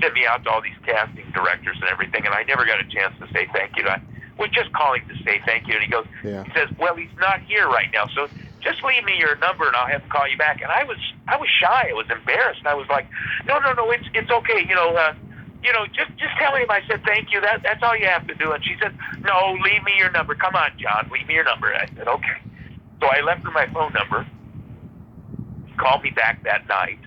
sent me out to all these casting directors and everything, and I never got a chance to say thank you. I was just calling to say thank you. And he goes, He says, well, he's not here right now, so just leave me your number, and I'll have him call you back. And I was shy. I was embarrassed. I was like, no, it's okay. Just tell him I said thank you. That's all you have to do. And she said, no, leave me your number. Come on, John, leave me your number. And I said, okay. So I left her my phone number. He called me back that night,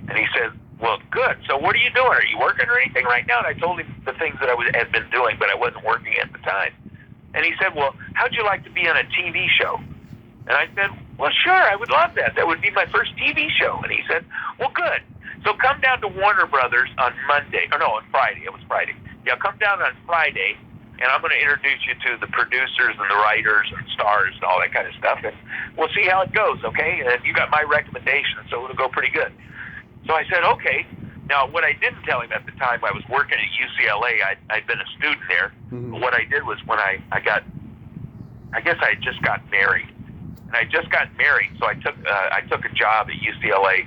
and he said, well, good. So what are you doing? Are you working or anything right now? And I told him the things that I had been doing, but I wasn't working at the time. And he said, well, how'd you like to be on a TV show? And I said, well, sure, I would love that. That would be my first TV show. And he said, well, good. So come down to Warner Brothers on Monday. Or no, on Friday. It was Friday. Yeah, come down on Friday, and I'm going to introduce you to the producers and the writers and stars and all that kind of stuff. And we'll see how it goes, okay? And you got my recommendation, so it'll go pretty good. So I said, okay. Now, what I didn't tell him at the time, I was working at UCLA. I'd been a student there. Mm-hmm. But what I did was when I guess I had just got married. And I just got married, so I took a job at UCLA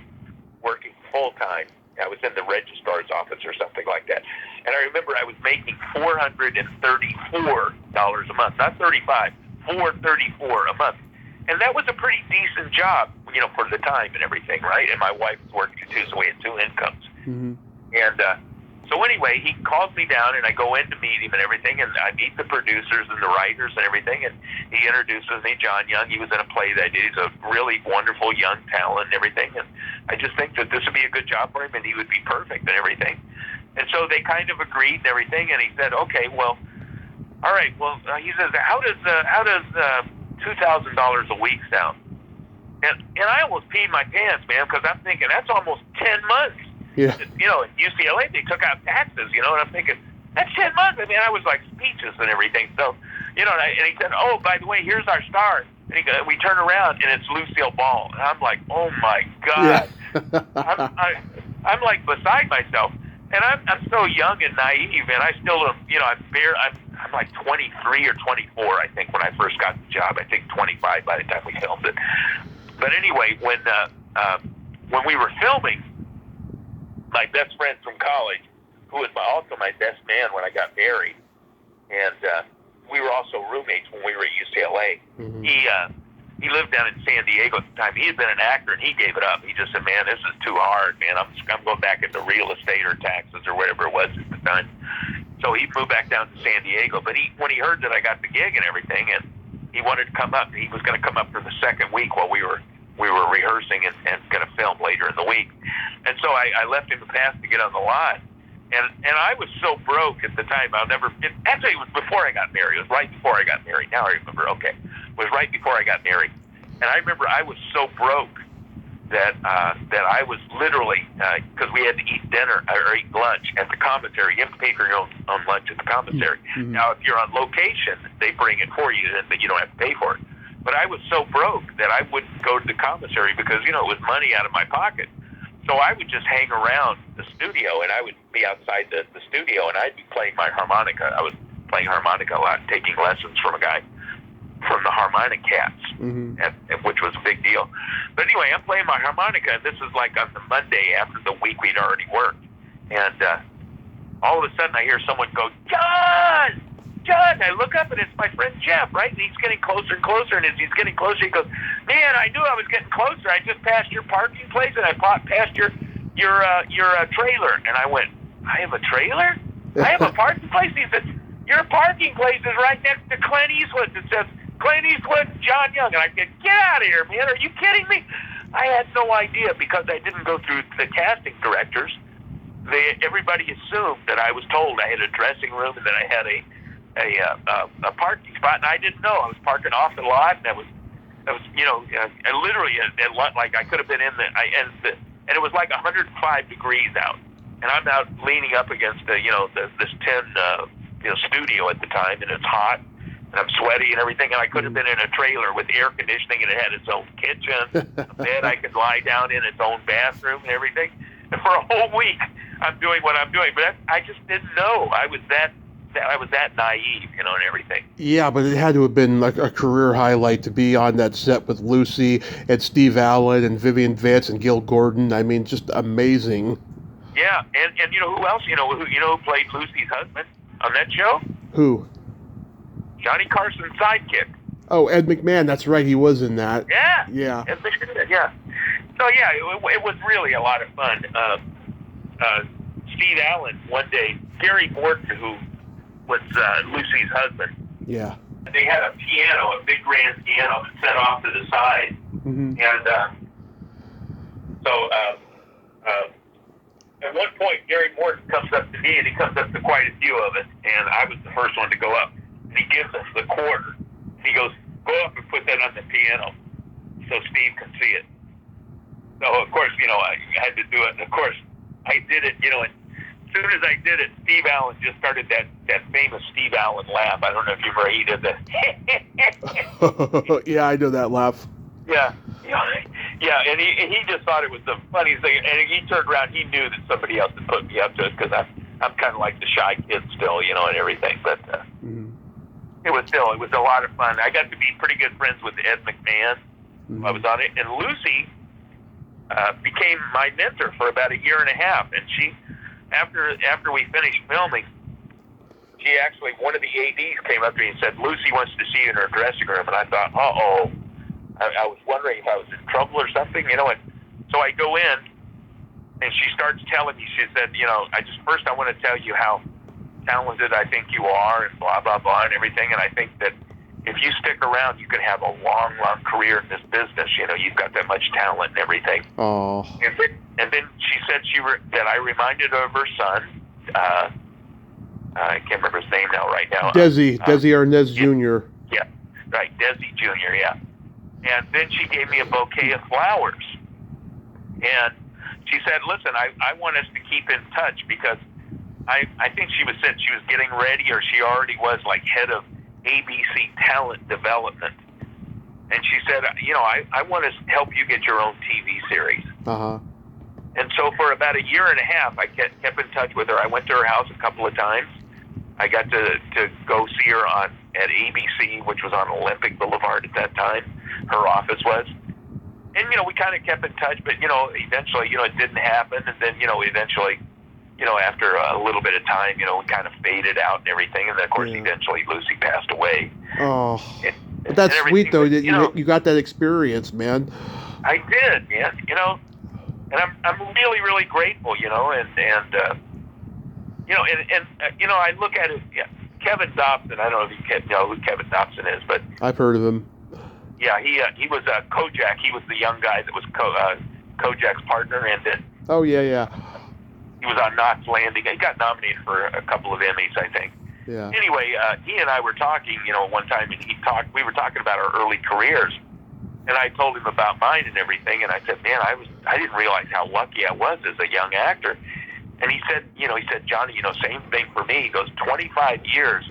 working full-time. I was in the registrar's office or something like that. And I remember I was making $434 a month, not $35, $434 a month. And that was a pretty decent job, you know, for the time and everything, right? And my wife was working too, so we had two incomes. Mm-hmm. And so anyway, he calls me down, and I go in to meet him and everything, and I meet the producers and the writers and everything, and he introduces me, John Young. He was in a play that I did. He's a really wonderful young talent and everything, and I just think that this would be a good job for him, and he would be perfect and everything. And so they kind of agreed and everything, and he said, okay, well, all right, well, he says, how does $2,000 a week sound? And I almost peed my pants, man, because I'm thinking that's almost 10 months. Yeah. You know, at UCLA, they took out taxes, you know, and I'm thinking, that's 10 months. I mean, I was like speechless and everything. So, you know, and he said, oh, by the way, here's our star. And we turn around, and it's Lucille Ball. And I'm like, oh, my God. Yeah. I'm like beside myself. And I'm so young and naive, and I still, you know, I'm like 23 or 24, I think, when I first got the job. I think 25 by the time we filmed it. But anyway, when we were filming, my best friend from college, who was also my best man when I got married, and we were also roommates when we were at UCLA. Mm-hmm. He lived down in San Diego at the time. He had been an actor, and he gave it up. He just said, man, this is too hard, man. I'm going back into real estate or taxes or whatever it was at the time. So he moved back down to San Diego. But when he heard that I got the gig and everything, and he wanted to come up, he was going to come up for the second week while we were rehearsing and going to film later in the week. And so I left him the pass to get on the lot. And I was so broke at the time, actually, it was before I got married. It was right before I got married. Now I remember, okay. It was right before I got married. And I remember I was so broke that I was literally, because we had to eat dinner or eat lunch at the commissary. You have to pay for your own lunch at the commissary. Mm-hmm. Now, if you're on location, they bring it for you, and you don't have to pay for it. But I was so broke that I wouldn't go to the commissary because, you know, it was money out of my pocket. So I would just hang around the studio, and I would be outside the studio, and I'd be playing my harmonica. I was playing harmonica a lot, taking lessons from a guy from the Harmonic Cats, mm-hmm. Which was a big deal. But anyway, I'm playing my harmonica, and this is like on the Monday after the week we'd already worked. And all of a sudden I hear someone go, John! I look up, and it's my friend Jeff, right? And he's getting closer and closer, and as he's getting closer, he goes, man, I knew I was getting closer. I just passed your parking place, and I passed your trailer. And I went, I have a trailer? I have a parking place? He said, your parking place is right next to Clint Eastwood's. It says, Clint Eastwood, John Young. And I said, get out of here, man. Are you kidding me? I had no idea because I didn't go through the casting directors. Everybody assumed that I was told I had a dressing room and that I had a parking spot, and I didn't know. I was parking off the lot, and I was you know, I literally like I could have been in and it was like 105 degrees out, and I'm out leaning up against this tin studio at the time, and it's hot, and I'm sweaty and everything, and I could have been in a trailer with air conditioning, and it had its own kitchen, a bed I could lie down in, its own bathroom and everything. And for a whole week, I'm doing what I'm doing, but I just didn't know. I was that naive, you know, and everything. Yeah, but it had to have been like a career highlight to be on that set with Lucy and Steve Allen and Vivian Vance and Gil Gordon. I mean, just amazing. Yeah, and you know who else? Who played Lucy's husband on that show? Who? Johnny Carson's sidekick. Oh, Ed McMahon. That's right. He was in that. Yeah. Yeah. Ed McMahon. Yeah. So yeah, it was really a lot of fun. Steve Allen one day, Gary Morton, who was Lucy's husband. Yeah. They had a piano, a big grand piano set off to the side. Mm-hmm. And so at one point, Gary Morton comes up to me, and he comes up to quite a few of us, and I was the first one to go up. And he gives us the quarter. He goes, go up and put that on the piano. so Steve can see it. So, of course, I had to do it. And, of course, I did it, and as soon as I did it, Steve Allen just started that famous Steve Allen laugh. I don't know if you remember, he did the... Yeah, I know that laugh. Yeah. Yeah, and he just thought it was the funniest thing. And he turned around, he knew that somebody else had put me up to it, because I'm kind of like the shy kid still, and everything. But it was a lot of fun. I got to be pretty good friends with Ed McMahon. I was on it. And Lucy became my mentor for about a year and a half. And she, after we finished filming, she actually, one of the ADs came up to me and said, Lucy wants to see you in her dressing room. And I thought, uh-oh. I was wondering if I was in trouble or something, and so I go in, and she starts telling me, she said, first I want to tell you how talented I think you are, and blah, blah, blah, and everything, and I think that if you stick around, you could have a long, long career in this business, you've got that much talent and everything. Oh. And then she said that I reminded her of her son, I can't remember his name right now. Desi Arnaz Jr. Yeah, right, Desi Jr., yeah. And then she gave me a bouquet of flowers. And she said, listen, I want us to keep in touch, because I think she said she was getting ready, or she already was like head of ABC talent development. And she said, I want to help you get your own TV series. Uh-huh. And so for about a year and a half, I kept in touch with her. I went to her house a couple of times. I got to go see her at ABC, which was on Olympic Boulevard at that time. Her office was. And, we kind of kept in touch, but, eventually, it didn't happen. And then, eventually, after a little bit of time, we kind of faded out and everything. And then, of course, eventually Lucy passed away. Oh, but that's sweet, though, that you got that experience, man. I did, man, and I'm really, really grateful, and I look at it, Kevin Dobson, I don't know if you know who Kevin Dobson is, but... I've heard of him. Yeah, he was Kovac. He was the young guy that was Kovac's partner, and then... Oh, yeah. He was on Knots Landing. He got nominated for a couple of Emmys, I think. Yeah. Anyway, he and I were talking, one time, and we were talking about our early careers, and I told him about mine and everything, and I said, man, I didn't realize how lucky I was as a young actor. And he said, Johnny, same thing for me. He goes, 25 years.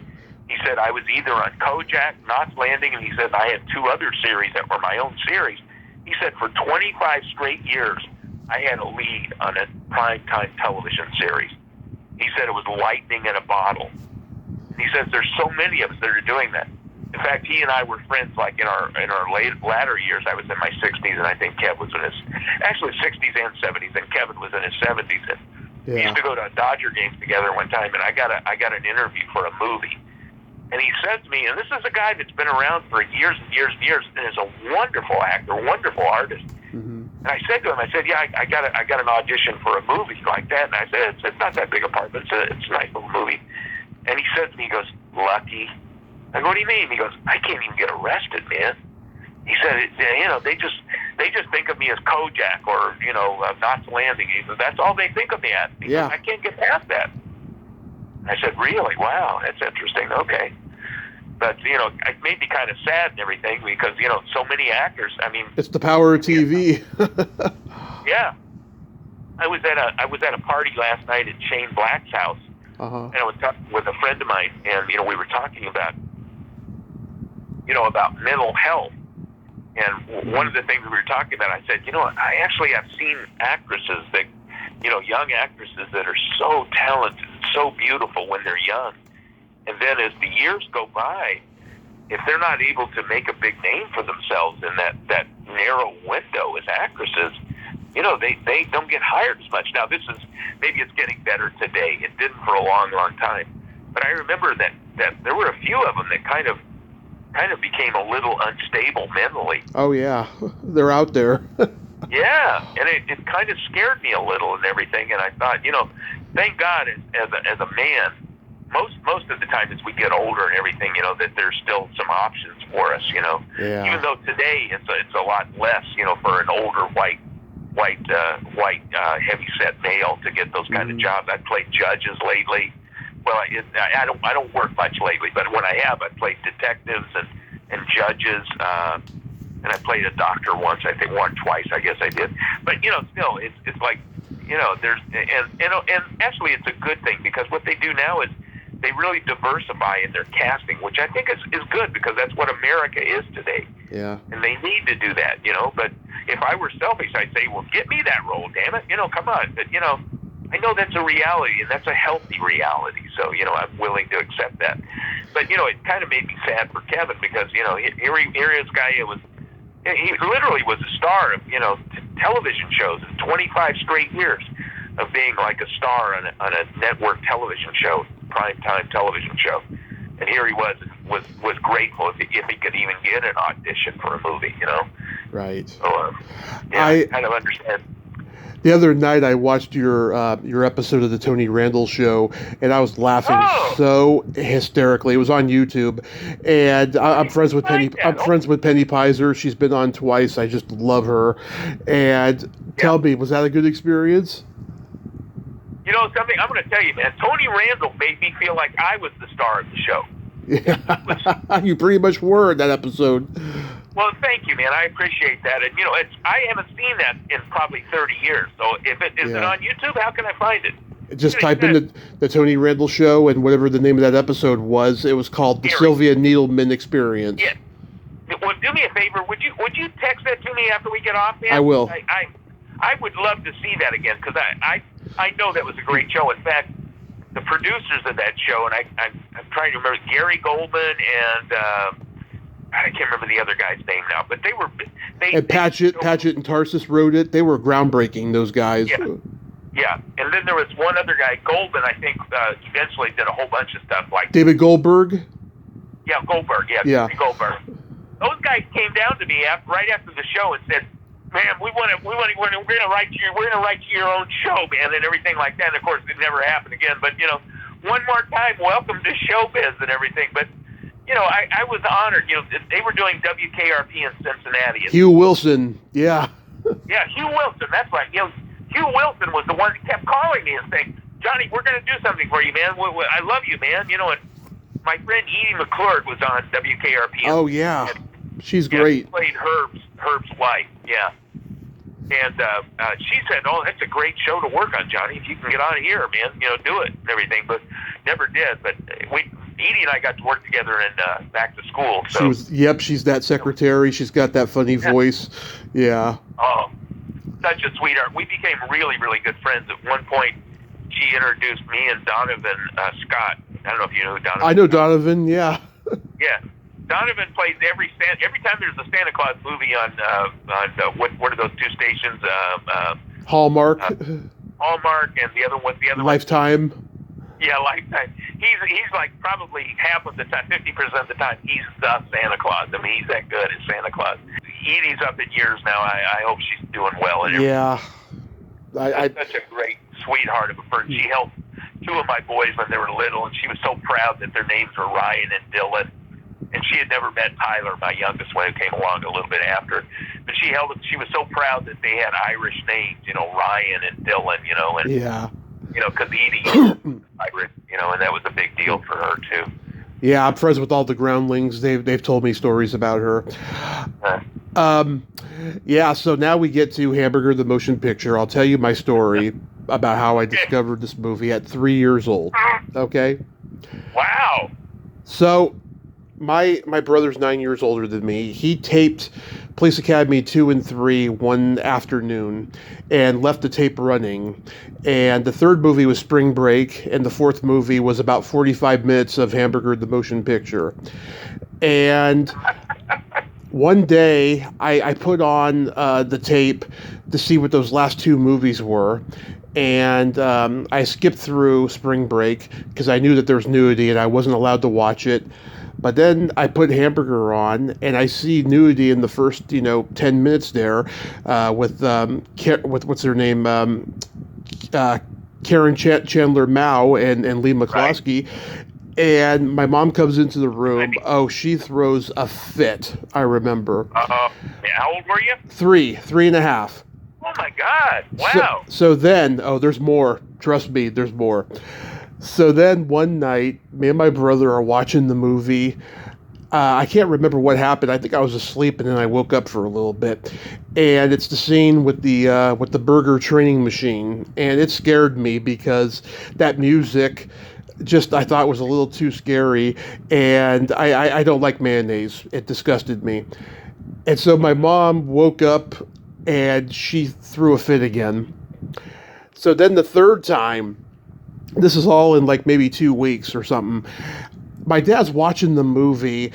He said, I was either on Kovac, Knots Landing, and he said, I had two other series that were my own series. He said, for 25 straight years, I had a lead on a primetime television series. He said it was lightning in a bottle. He says, there's so many of us that are doing that. In fact, he and I were friends like in our latter years. I was in my 60s, and I think Kev was in his, actually 60s and 70s, and Kevin was in his 70s. And we used to go to Dodger games together one time, and I got an interview for a movie. And he said to me, and this is a guy that's been around for years and years and years, and is a wonderful actor, wonderful artist. Mm-hmm. And I said to him, I said, I got an audition for a movie like that. And I said, it's not that big a part, but it's a nice little movie. And he said to me, he goes, lucky. I go, what do you mean? He goes, I can't even get arrested, man. He said, they just think of me as Kovac or, Knots Landing. He said, that's all they think of me as. He said, I can't get past that. I said, really? Wow, that's interesting. Okay. But, it made me kind of sad and everything because, so many actors, I mean... It's the power of TV. Yeah. I was at a party last night at Shane Black's house, and I was talking with a friend of mine, and, we were talking about, about mental health. And one of the things we were talking about, I said, I actually have seen actresses that, young actresses that are so talented, so beautiful when they're young. And then as the years go by, if they're not able to make a big name for themselves in that narrow window as actresses, they don't get hired as much. Now, maybe it's getting better today. It didn't for a long, long time. But I remember that there were a few of them that kind of became a little unstable mentally. Oh, yeah. They're out there. Yeah, and it kind of scared me a little and everything. And I thought, thank God as a man, most of the time as we get older and everything, that there's still some options for us, Yeah. Even though today it's a lot less, for an older white heavy-set male to get those kind of jobs. I've played judges lately. Well, I don't work much lately, but when I have, I've played detectives and judges. and I played a doctor once. I think twice. I guess I did. But still, it's like there's and actually it's a good thing, because what they do now is they really diversify in their casting, which I think is good, because that's what America is today. Yeah. And they need to do that, But if I were selfish, I'd say, well, get me that role, damn it, come on. But I know that's a reality, and that's a healthy reality. So I'm willing to accept that. But it kind of made me sad for Kevin, because here is a guy he literally was a star of television shows in 25 straight years of being like a star on a network television show, primetime television show. And here he was grateful if he could even get an audition for a movie, Right. So, I kind of understand. The other night, I watched your episode of the Tony Randall Show, and I was laughing so hysterically. It was on YouTube, and I'm friends with Penny. I'm friends with Penny Pizer. She's been on twice. I just love her. And tell me, was that a good experience? Something I'm going to tell you, man. Tony Randall made me feel like I was the star of the show. Yeah, you pretty much were in that episode. Well, thank you, man. I appreciate that. And I haven't seen that in probably 30 years. So is it on YouTube? How can I find it? Just type in the Tony Randall Show, and whatever the name of that episode was, it was called the Sylvia Needleman Experience. Yeah. Well, do me a favor. Would you text that to me after we get off, man? I will. I would love to see that again, because I know that was a great show. In fact, the producers of that show, and I'm trying to remember, Gary Goldman and I can't remember the other guy's name now, but and Patchett and Tarsus wrote it. They were groundbreaking, those guys. Yeah. And then there was one other guy, Goldman, I think, eventually did a whole bunch of stuff like David Goldberg. Yeah, Goldberg. Yeah. Goldberg. Those guys came down to me right after the show and said, "Man, we're going to write you your own show, man," and everything like that. And of course, it never happened again. But one more time, welcome to showbiz and everything. But I was honored. They were doing WKRP in Cincinnati. Hugh Wilson, yeah. Yeah, Hugh Wilson. That's right. Hugh Wilson was the one that kept calling me and saying, "Johnny, we're going to do something for you, man. I love you, man." And my friend Edie McClure was on WKRP. Oh yeah, she's great. She played Herb's wife. Yeah. And she said, "Oh, that's a great show to work on, Johnny. If you can get on here, man, do it and everything." But never did. But Edie and I got to work together in back to school. So. She's that secretary. She's got that funny voice. Yeah. Oh, such a sweetheart. We became really, really good friends. At one point, she introduced me and Donovan Scott. I don't know if you know who Donovan. I know Donovan. Yeah. Yeah. Donovan plays every time there's a Santa Claus movie on what are those two stations? Hallmark. Hallmark, and the other one. Lifetime. Yeah, Lifetime. He's like probably half of the time, 50% of the time, he's the Santa Claus. I mean, he's that good at Santa Claus. Edie's up in years now. I hope she's doing well. And yeah. Such a great sweetheart of a person. She helped two of my boys when they were little, and she was so proud that their names were Ryan and Dylan. And she had never met Tyler, my youngest one, who came along a little bit after. But she was so proud that they had Irish names, Ryan and Dylan, and yeah. Because Edie was Irish, and that was a big deal for her too. Yeah, I'm friends with all the groundlings. They've told me stories about her. Yeah, so now we get to Hamburger the Motion Picture. I'll tell you my story about how I discovered this movie at 3 years old. Okay? Wow. So my brother's 9 years older than me. He taped Police Academy 2 and 3 one afternoon and left the tape running. And the third movie was Spring Break, and the fourth movie was about 45 minutes of Hamburger the Motion Picture. And one day I put on the tape to see what those last two movies were. And I skipped through Spring Break because I knew that there was nudity and I wasn't allowed to watch it. But then I put Hamburger on, and I see nudity in the first, 10 minutes there, with what's her name, Karen Chandler Mao and Lee McCloskey. Right. And my mom comes into the room. Oh, she throws a fit. I remember. How old were you? 3 and a half. Oh my God! Wow. So then, there's more. Trust me, there's more. So then one night, me and my brother are watching the movie, I can't remember what happened. I think I was asleep, and then I woke up for a little bit. And it's the scene with the burger training machine, and it scared me because that music just I thought was a little too scary, and I don't like mayonnaise. It disgusted me. And so my mom woke up and she threw a fit again. So then the third time, this is all in like maybe 2 weeks or something. My dad's watching the movie,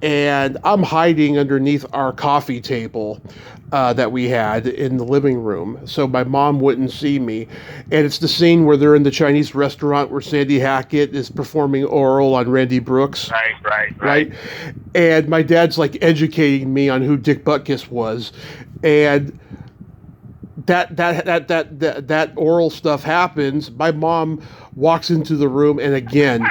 and I'm hiding underneath our coffee table that we had in the living room, so my mom wouldn't see me. And it's the scene where they're in the Chinese restaurant where Sandy Hackett is performing oral on Randy Brooks. Right. And my dad's like educating me on who Dick Butkus was, and that oral stuff happens. My mom walks into the room, and again,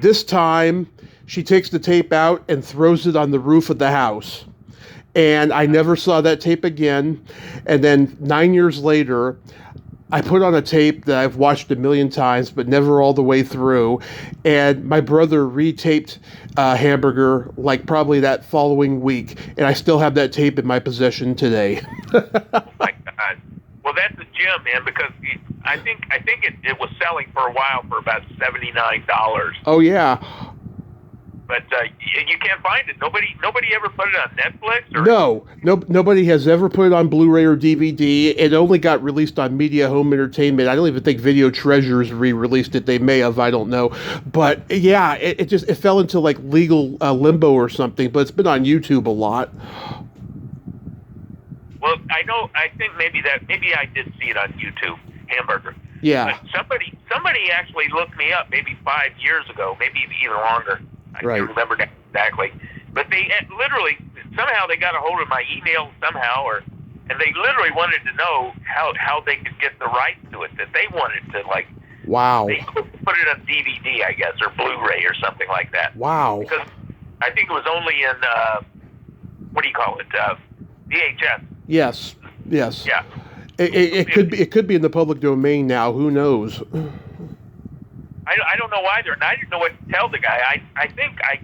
this time she takes the tape out and throws it on the roof of the house. And I never saw that tape again. And then 9 years later, I put on a tape that I've watched a million times, but never all the way through. And my brother retaped Hamburger like probably that following week. And I still have that tape in my possession today. Oh my God. Well, that's a gem, man, because I think it was selling for a while for about $79. Oh, yeah. But you can't find it. Nobody ever put it on Netflix? Or? No, nobody has ever put it on Blu-ray or DVD. It only got released on Media Home Entertainment. I don't even think Video Treasures re-released it. They may have, I don't know. But yeah, it fell into like legal limbo or something. But it's been on YouTube a lot. Well, I think maybe I did see it on YouTube, Hamburger. Yeah. But somebody actually looked me up maybe 5 years ago, maybe even longer. I can't remember that exactly. But they literally, somehow they got a hold of my email somehow, and they literally wanted to know how they could get the rights to it, that they wanted to, like, wow. They put it on DVD, I guess, or Blu-ray or something like that. Wow. Because I think it was only in, what do you call it, VHS. Yes. Yeah. It could be in the public domain now. Who knows? I don't know either, and I didn't know what to tell the guy. I think I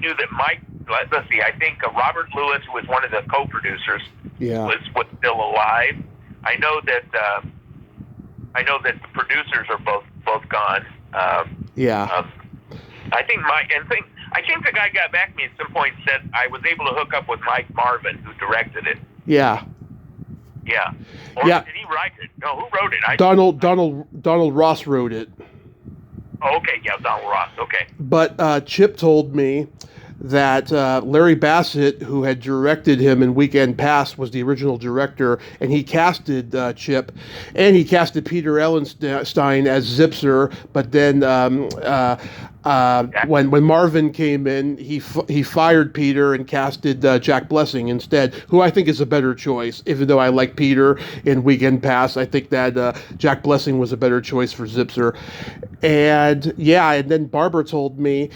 knew that Mike. Let's see. I think Robert Lewis, who was one of the co-producers, was still alive. I know that the producers are both gone. I think I think the guy got back to me at some point and said I was able to hook up with Mike Marvin, who directed it. Yeah. Yeah. Or did he write it? No, who wrote it? Donald Ross wrote it. Oh, okay, yeah, Donald Ross, okay. But Chip told me that Larry Bassett, who had directed him in Weekend Pass, was the original director, and he casted Chip, and he casted Peter Ellenstein as Zipser, but then when Marvin came in, he fired Peter and casted Jack Blessing instead, who I think is a better choice. Even though I like Peter in Weekend Pass, I think that Jack Blessing was a better choice for Zipser. And then Barbara told me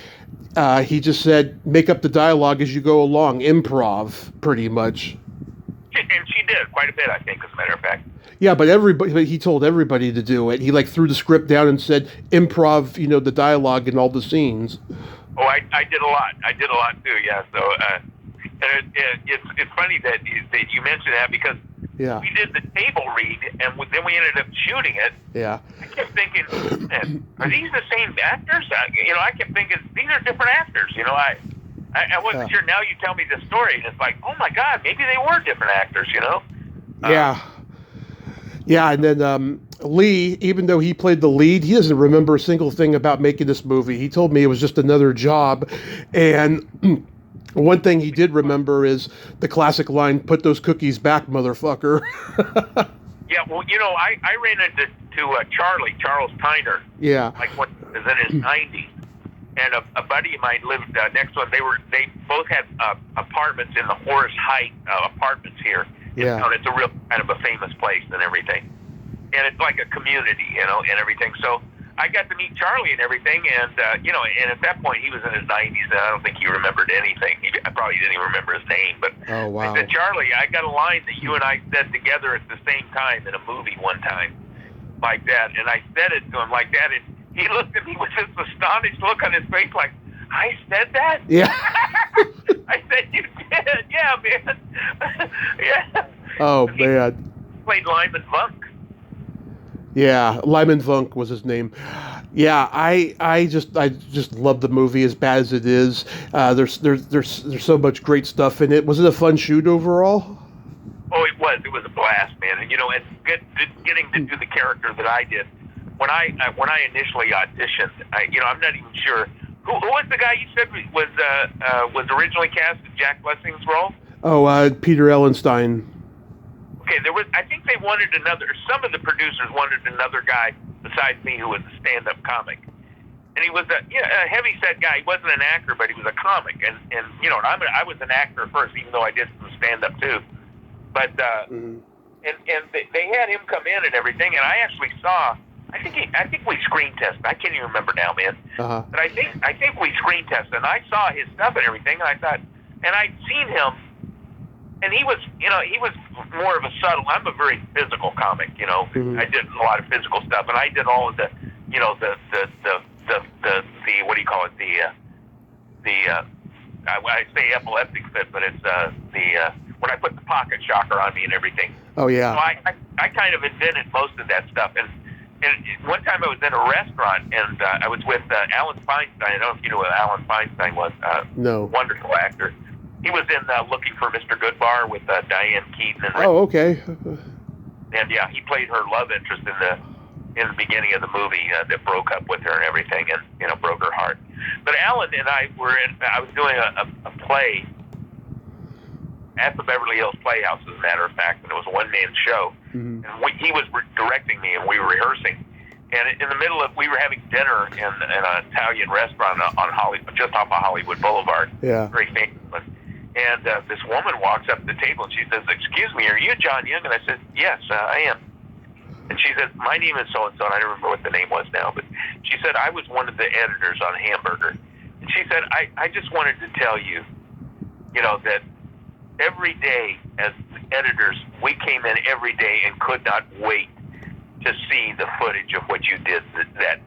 he just said, make up the dialogue as you go along, improv, pretty much. And she did quite a bit, I think, as a matter of fact. Yeah, but he told everybody to do it. He like threw the script down and said, improv, the dialogue in all the scenes. Oh, I did a lot. I did a lot too. Yeah. So, and it's funny that you mentioned that because we did the table read and then we ended up shooting it. Yeah. I kept thinking, man, are these the same actors? I kept thinking these are different actors. I wasn't sure. Now you tell me the story, and it's like, oh my God, maybe they were different actors. Yeah, and then Lee, even though he played the lead, he doesn't remember a single thing about making this movie. He told me it was just another job. And one thing he did remember is the classic line, put those cookies back, motherfucker. Yeah, well, I ran into Charles Tyner. Yeah. Like when he was in his 90s. And a buddy of mine lived next to him. They both had apartments in the Horace Heights apartments here. Yeah. It's a real kind of a famous place and everything. And it's like a community, and everything. So I got to meet Charlie and everything. And, and at that point he was in his 90s and I don't think he remembered anything. I probably didn't even remember his name. But oh, wow. I said, Charlie, I got a line that you and I said together at the same time in a movie one time like that. And I said it to him like that. And he looked at me with this astonished look on his face like, I said that? Yeah. I said, you did? Yeah, man. Yeah. Oh, He man. played Lyman Funk. Yeah, Lyman Funk was his name. Yeah, I just love the movie as bad as it is. There's so much great stuff in it. Was it a fun shoot overall? Oh, it was. It was a blast, man. And getting to do the character that I did when I initially auditioned. I'm not even sure who was the guy you said was originally cast in Jack Blessing's role. Oh, Peter Ellenstein. Okay, I think they wanted some of the producers wanted another guy besides me who was a stand-up comic. And he was a heavy-set guy. He wasn't an actor, but he was a comic. And I was an actor first, even though I did some stand-up too. But and they had him come in and everything, and I actually saw. I think we screen tested. I can't even remember now, man. Uh-huh. But I think we screen tested, and I saw his stuff and everything, and I thought, and I'd seen him. And he was more of a subtle. I'm a very physical comic, Mm-hmm. I did a lot of physical stuff, and I did all of the what do you call it? I say epileptic fit, but it's when I put the pocket shocker on me and everything. Oh yeah. So I kind of invented most of that stuff. And one time I was in a restaurant, and I was with Alan Feinstein. I don't know if you know what Alan Feinstein was. No. Wonderful actor. He was in Looking for Mr. Goodbar with Diane Keaton. And Oh, okay. And yeah, he played her love interest in the beginning of the movie that broke up with her and everything, and broke her heart. But Alan and I I was doing a play at the Beverly Hills Playhouse, as a matter of fact, and it was a one-man show. Mm-hmm. And he was directing me, and we were rehearsing. And in the middle we were having dinner in an Italian restaurant on Hollywood, just off of Hollywood Boulevard. Yeah. Very famous one. And this woman walks up to the table and she says, "Excuse me, are you John Young?" And I said, "Yes, I am." And she said, "My name is so-and-so," and I don't remember what the name was now, but she said, "I was one of the editors on Hamburger." And she said, I just wanted to tell you, that every day as editors, we came in every day and could not wait to see the footage of what you did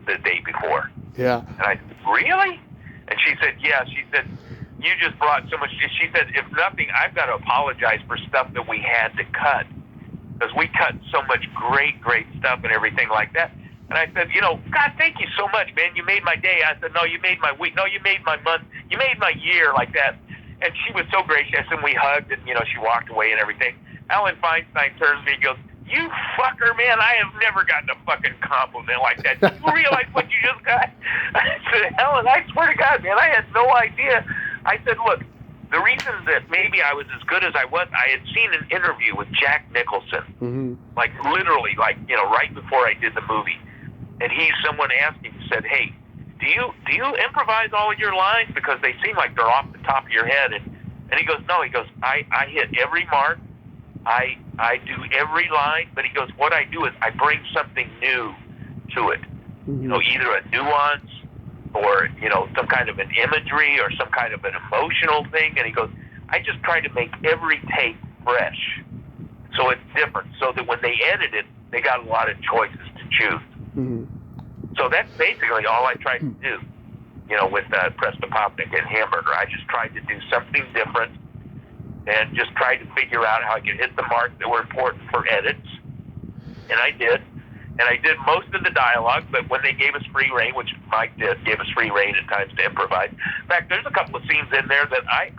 the day before." Yeah. And I said, "Really?" And she said, "Yeah." She said, "You just brought so much." She said, "If nothing, I've got to apologize for stuff that we had to cut, because we cut so much great stuff and everything like that." And I said, "God, thank you so much, man. You made my day." I said, "No, you made my week. No, you made my month. You made my year," like that. And she was so gracious, and we hugged, and she walked away and everything. Alan Feinstein turns to me and goes, "You fucker, man, I have never gotten a fucking compliment like that. Do you realize what you just got?" I said, "Alan, I swear to God, man, I had no idea." I said, "Look, the reason that maybe I was as good as I was, I had seen an interview with Jack Nicholson, like literally, right before I did the movie. And someone asked him, said, 'Hey, do you improvise all of your lines? Because they seem like they're off the top of your head.' And he goes, 'No,' he goes, I hit every mark. I do every line, but he goes, what I do is I bring something new to it. Either a nuance or, some kind of an imagery or some kind of an emotional thing.' And he goes, I just try to make every take fresh, so it's different, so that when they edit it, they got a lot of choices to choose." So that's basically all I tried to do, with Prestopopnik and Hamburger. I just tried to do something different and just tried to figure out how I could hit the marks that were important for edits. And I did. And I did most of the dialogue, but when they gave us free reign, which Mike gave us free reign at times to improvise. In fact, there's a couple of scenes in there that I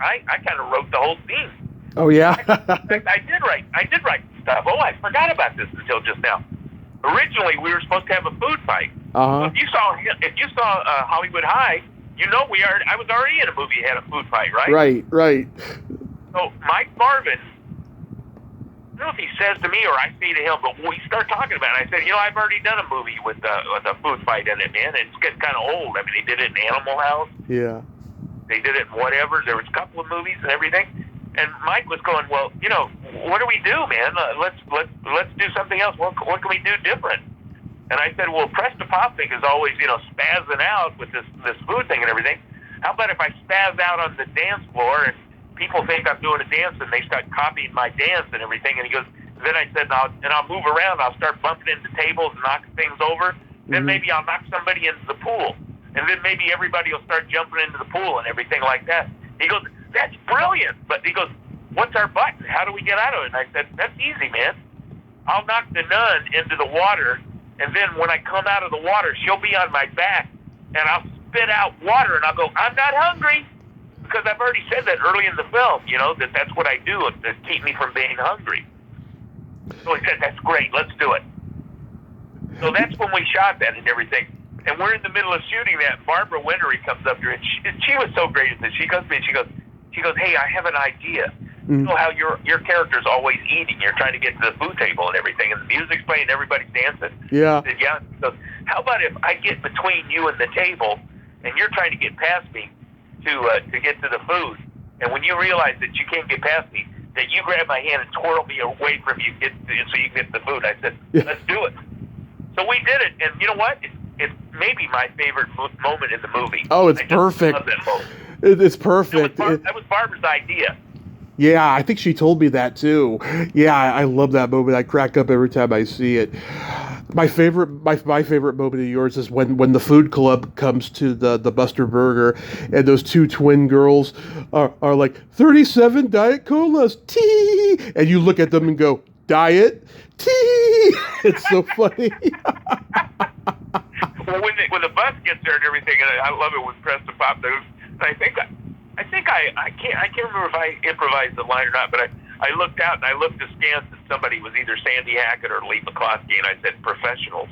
kind of wrote the whole scene. Oh, yeah? I did write stuff. Oh, I forgot about this until just now. Originally, we were supposed to have a food fight. Uh-huh. If you saw Hollywood High, I was already in a movie that had a food fight, right? Right. So Mike Marvin, I don't know if he says to me or I say to him, but we start talking about it. I said, I've already done a movie with a food fight in it, man, and it's getting kind of old. I mean, they did it in Animal House. Yeah. They did it in whatever. There was a couple of movies and everything. And Mike was going, "Well, what do we do, man? Let's do something else. What can we do different?" And I said, "Well, Prestopopnik is always, spazzing out with this food thing and everything. How about if I spazz out on the dance floor and people think I'm doing a dance and they start copying my dance and everything?" And he goes, then I said, I'll move around. I'll start bumping into tables and knocking things over. Then maybe I'll knock somebody into the pool. and then maybe everybody will start jumping into the pool and everything like that. He goes, that's brilliant. But he goes, what's our button? How do we get out of it? And I said, that's easy, man. I'll knock the nun into the water, and then when I come out of the water, she'll be on my back, and I'll spit out water, and I'll go, I'm not hungry, because I've already said that early in the film, that's what I do to keep me from being hungry. So he said, that's great, let's do it. So that's when we shot that and everything. And we're in the middle of shooting that. Barbara Wintery comes up here, and she was so great at this. She goes to me and she goes, hey, I have an idea. You know how your character's always eating. You're trying to get to the food table and everything, and the music's playing, and everybody's dancing. Yeah. I said, yeah. She goes, how about if I get between you and the table, and you're trying to get past me to get to the food, and when you realize that you can't get past me, that you grab my hand and twirl me away from you, so you can get the food. I said, let's do it. So we did it, and you know what? It's maybe my favorite moment in the movie. Oh, it's perfect. I love that moment. It's perfect. That was Barbara's idea. Yeah, I think she told me that too. Yeah, I love that moment. I crack up every time I see it. My favorite moment of yours is when the food club comes to the Buster Burger, and those two twin girls are like 37 Diet Colas, tea, and you look at them and go, Diet tea. It's so funny. Well, when the bus gets there and everything, and I love it when Preston Pop does. I can't remember if I improvised the line or not, but I looked out and I looked askance and somebody was either Sandy Hackett or Lee McCloskey, and I said, professionals.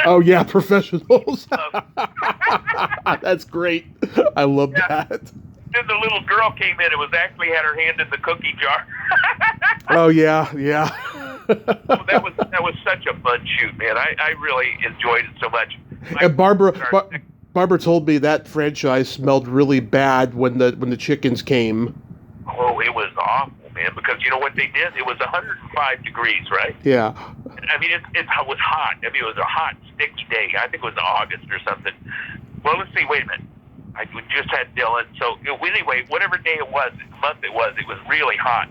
Oh, yeah, professionals. That's great. I love that. Then the little girl came in and had her hand in the cookie jar. Oh, yeah. Well, that was such a fun shoot, man. I really enjoyed it so much. And Barbara told me that franchise smelled really bad when the chickens came. Oh, it was awful, man, because you know what they did? It was 105 degrees, right? Yeah. I mean, it was hot. I mean, it was a hot, sticky day. I think it was August or something. Well, let's see. Wait a minute. We just had Dylan. So anyway, whatever day it was, month it was really hot.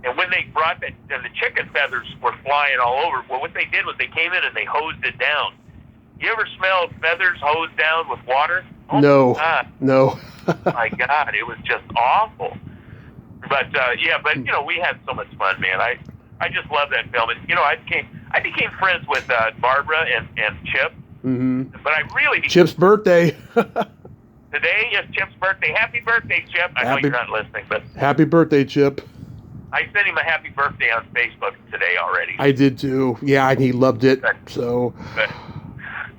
And when they brought that, and the chicken feathers were flying all over, well, what they did was they came in and they hosed it down. You ever smelled feathers hosed down with water? Oh, no. No. My God, it was just awful. But we had so much fun, man. I just love that film, and I became friends with Barbara and Chip. Mm-hmm. But I really Chip's birthday. Today is Chip's birthday. Happy birthday, Chip! I know you're not listening, but happy birthday, Chip. I sent him a happy birthday on Facebook today already. I did too. Yeah, and he loved it. So.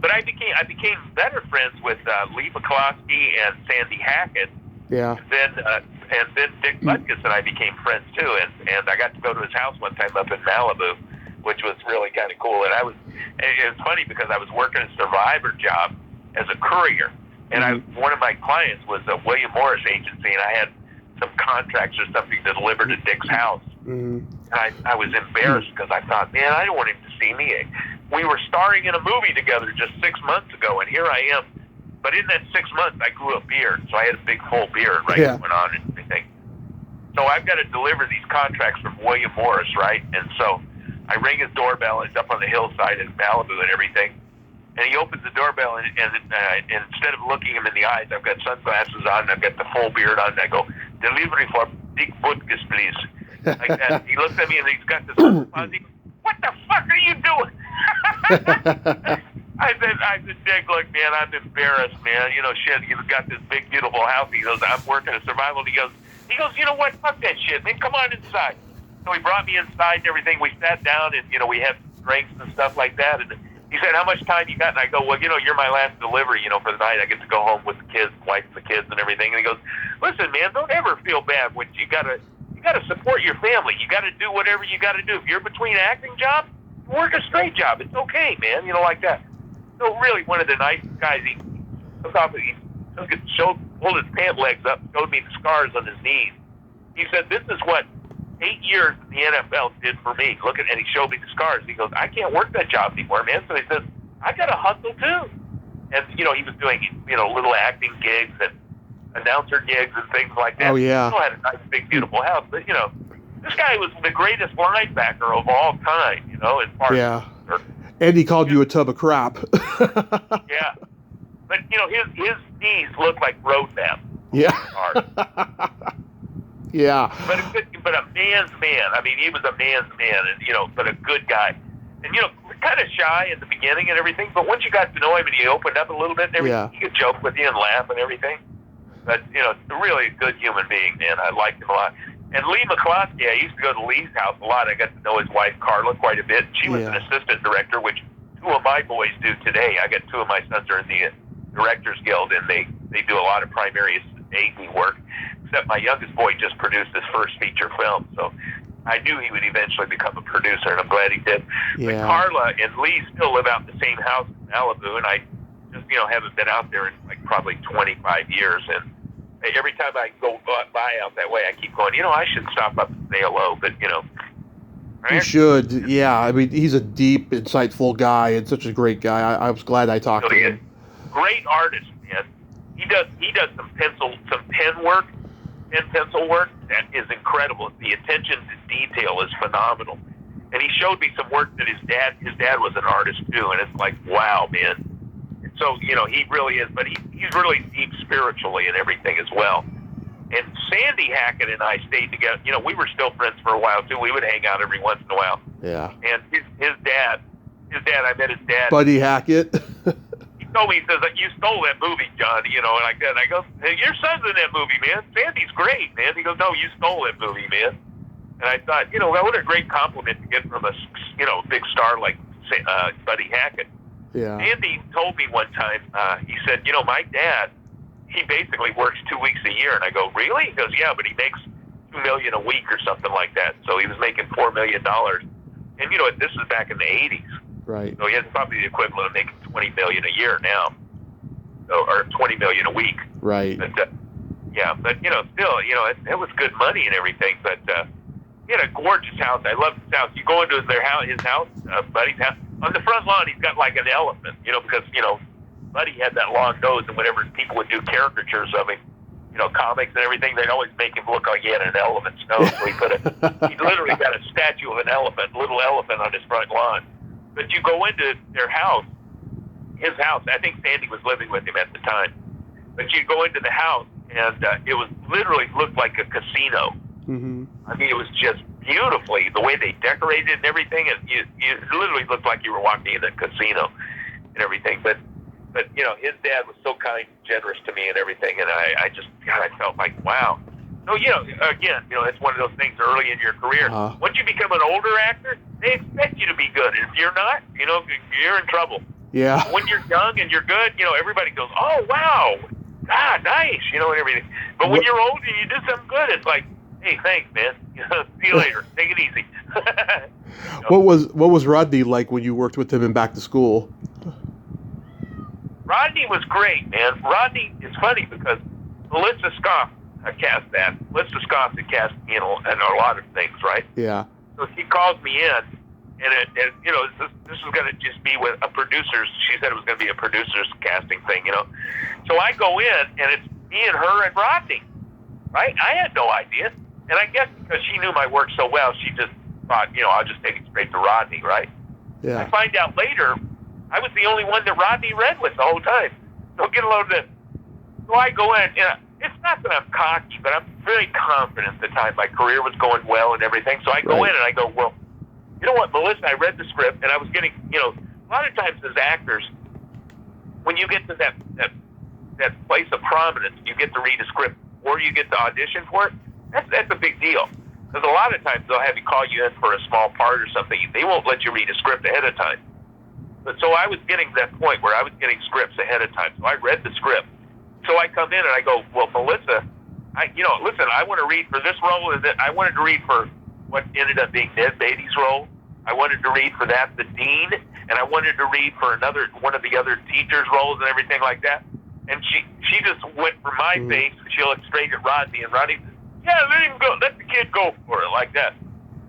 But I became better friends with Lee McCloskey and Sandy Hackett. Yeah. And then Dick Butkus and I became friends too, and I got to go to his house one time up in Malibu, which was really kind of cool. And it's funny because I was working a Survivor job as a courier, and one of my clients was a William Morris agency, and I had some contracts or something to deliver to Dick's house. And I was embarrassed because I thought, man, I don't want him to see me. We were starring in a movie together just 6 months ago, and here I am. But in that 6 months, I grew a beard, so I had a big full beard, right? Yeah. Went on and everything. So I've got to deliver these contracts from William Morris, right? And so I ring his doorbell. It's up on the hillside in Malibu and everything. And he opens the doorbell, and instead of looking him in the eyes, I've got sunglasses on, and I've got the full beard on, and I go, delivery for Dick Butkus, please. Like that. He looks at me, and he's got this fuzzy, what the fuck are you doing? I said, Dick, look, man, I'm embarrassed, man. Shit, you've got this big, beautiful house. He goes, I'm working a survival. He goes, you know what? Fuck that shit, man. Come on inside. So he brought me inside and everything. We sat down, and, we had drinks and stuff like that. And he said, how much time you got? And I go, well, you're my last delivery, for the night. I get to go home with the kids, wife and the kids and everything. And he goes, listen, man, don't ever feel bad when you gotta support your family. You gotta do whatever you gotta do. If you're between acting jobs, work a straight job. It's okay, man, like that. So really one of the nicest guys. He pulled his pant legs up, showed me the scars on his knees. He said, this is what 8 years in the NFL did for me. And he showed me the scars. He goes, I can't work that job anymore, man. So he says, I got to hustle too. And, he was doing, little acting gigs and announcer gigs and things like that. Oh, yeah. He still had a nice, big, beautiful house. But, this guy was the greatest linebacker of all time, as far as... Yeah. And he called you a tub of crap. Yeah. But his knees look like road maps. Yeah. Yeah. But a man's man. I mean, he was a man's man, and but a good guy. And kind of shy at the beginning and everything. But once you got to know him and he opened up a little bit and everything, he could joke with you and laugh and everything. But really a good human being, man. I liked him a lot. And Lee McCloskey, I used to go to Lee's house a lot. I got to know his wife Carla quite a bit. She was an assistant director, which two of my boys do today. I got two of my sons are in the Directors Guild, and they do a lot of primary AD work. Except my youngest boy just produced his first feature film, so I knew he would eventually become a producer, and I'm glad he did. Yeah. But Carla and Lee still live out in the same house in Malibu, and I just haven't been out there in like probably 25 years. And every time I go by out that way, I keep going, I should stop up and say hello, but right? You should. Yeah, I mean, he's a deep, insightful guy and such a great guy. I was glad I talked to him. Great artist, man. He does some pen work. Pencil work that is incredible. The attention to detail is phenomenal. And he showed me some work that his dad was an artist too, and it's like, wow, man. And so, he really is, but he's really deep spiritually and everything as well. And Sandy Hackett and I stayed together. We were still friends for a while too. We would hang out every once in a while. Yeah. And his dad, I met his dad. Buddy Hackett. Told me, he says, you stole that movie, John, and like that. And I go, hey, your son's in that movie, man. Sandy's great, man. He goes, no, you stole that movie, man. And I thought, what a great compliment to get from a, big star like Buddy Hackett. Yeah. Andy told me one time, he said, my dad, he basically works 2 weeks a year. And I go, really? He goes, yeah, but he makes $2 million a week or something like that. So he was making $4 million. And, this is back in the 80s. Right. So he has probably the equivalent of making $20 million a year now, or $20 million a week. Right. But still, it was good money and everything. But he had a gorgeous house. I love his house. You go into his house, Buddy's house. On the front lawn, he's got like an elephant. Because Buddy had that long nose, and whenever people would do caricatures of him, comics and everything, they'd always make him look like he had an elephant's nose. So he literally got a statue of an elephant, little elephant, on his front lawn. But you go into their house, his house, I think Sandy was living with him at the time. But you go into the house, and it was literally looked like a casino. Mm-hmm. I mean, it was just beautifully, the way they decorated and everything, and you literally looked like you were walking in a casino and everything. But his dad was so kind and generous to me and everything, and I felt like, wow. So, again, it's one of those things early in your career. Uh-huh. Once you become an older actor, they expect you to be good. And if you're not, you're in trouble. Yeah. When you're young and you're good, everybody goes, oh, wow, nice, and everything. But when you're old and you do something good, it's like, hey, thanks, man. See you later. Take it easy. What was Rodney like when you worked with him in Back to School? Rodney was great, man. Rodney is funny because Melissa Scoff cast that. Melissa Scoff had cast me in a lot of things, right? Yeah. So she calls me in, and this was going to just be with a producer's. She said it was going to be a producer's casting thing, So I go in, and it's me and her and Rodney, right? I had no idea, and I guess because she knew my work so well, she just thought, I'll just take it straight to Rodney, right? Yeah. I find out later, I was the only one that Rodney read with the whole time. So get a load of this. So I go in, it's not that I'm cocky, but I'm very confident at the time my career was going well and everything. So I go in and I go, well, you know what, Melissa, I read the script, and I was getting, a lot of times as actors, when you get to that place of prominence, you get to read a script or you get to audition for it, that's a big deal. Because a lot of times they'll have you call you in for a small part or something. They won't let you read a script ahead of time. But so I was getting to that point where I was getting scripts ahead of time. So I read the script. So I come in and I go, well, Melissa, listen, I want to read for this role, and I wanted to read for what ended up being Ned Beatty's role. I wanted to read for that, the dean, and I wanted to read for one of the other teachers' roles and everything like that. And she just went for my face. She looked straight at Rodney, and Rodney said, yeah, let him go. Let the kid go for it, like that.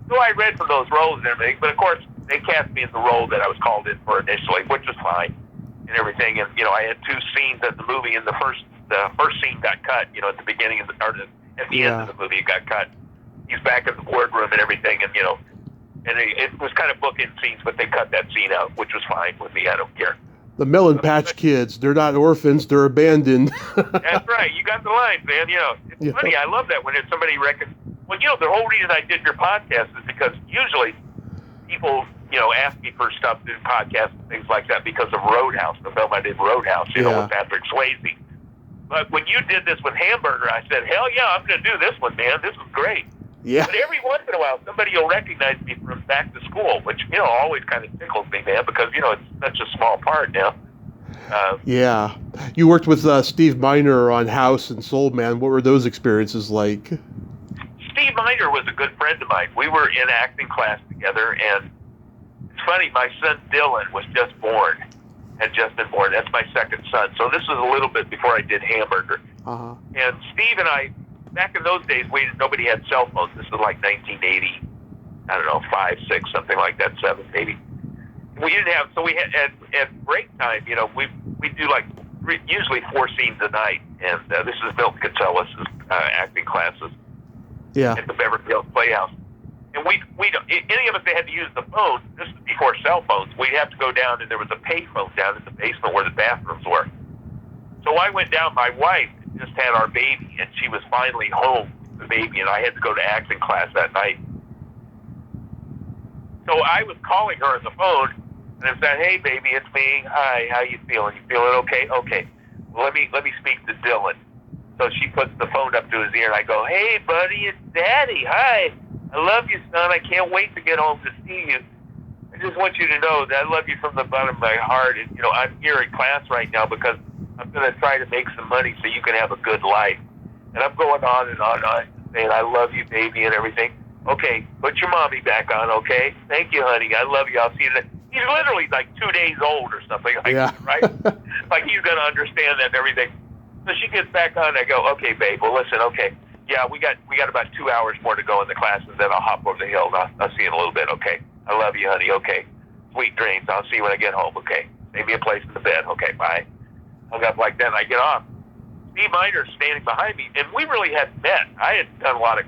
So I read for those roles and everything, but of course, they cast me in the role that I was called in for initially, which was fine and everything. And, I had two scenes at the movie, and the first scene got cut, at the beginning of at the end of the movie, it got cut. He's back in the boardroom and everything, and, and it was kind of bookend scenes, but they cut that scene out, which was fine with me. I don't care. The Melon Patch Kids. They're not orphans. They're abandoned. That's right. You got the line, man. It's funny. I love that when it's somebody reckons. Well, the whole reason I did your podcast is because usually people, ask me for stuff in podcasts and things like that because of Roadhouse, the film I did, Roadhouse, with Patrick Swayze. But when you did this with Hamburger, I said, hell yeah, I'm going to do this one, man. This is great. Yeah. But every once in a while, somebody will recognize me from Back to School, which, always kind of tickles me, man, because, it's such a small part now. Yeah. You worked with Steve Miner on House and Soul Man. What were those experiences like? Steve Miner was a good friend of mine. We were in acting class together, and it's funny, my son Dylan was had just been born. That's my second son. So this was a little bit before I did Hamburger. Uh-huh. And Steve and I, back in those days, nobody had cell phones. This was like 1980, 5, 6, something like that, 7 maybe. We didn't have, so we had, at break time, we do like usually 4 scenes a night. And this is Milton Catsellas' acting classes at the Beverly Hills Playhouse. And we don't, any of us that had to use the phone, this was before cell phones, we'd have to go down, and there was a payphone down in the basement where the bathrooms were. So I went down, my wife just had our baby, and she was finally home, the baby, and I had to go to acting class that night. So I was calling her on the phone, and I said, hey, baby, it's me. Hi, how you feeling? You feeling okay? Okay. Well, let me speak to Dylan. So she puts the phone up to his ear, and I go, hey, buddy, it's Daddy. Hi. I love you, son. I can't wait to get home to see you. I just want you to know that I love you from the bottom of my heart. And, I'm here in class right now because I'm going to try to make some money so you can have a good life. And I'm going on and on, saying, I love you, baby, and everything. Okay, put your mommy back on, okay? Thank you, honey. I love you. I'll see you then. He's literally like 2 days old or something like that, right? Like he's going to understand that and everything. So she gets back on, and I go, okay, babe, well, listen, okay. Yeah, we got about 2 hours more to go in the class, and then I'll hop over the hill, and I'll see you in a little bit, okay? I love you, honey, okay? Sweet dreams. I'll see you when I get home, okay? Save me a place in the bed, okay? Bye. Hung up like that, and I get off. Steve Miner's standing behind me, and we really hadn't met. I had done a lot of...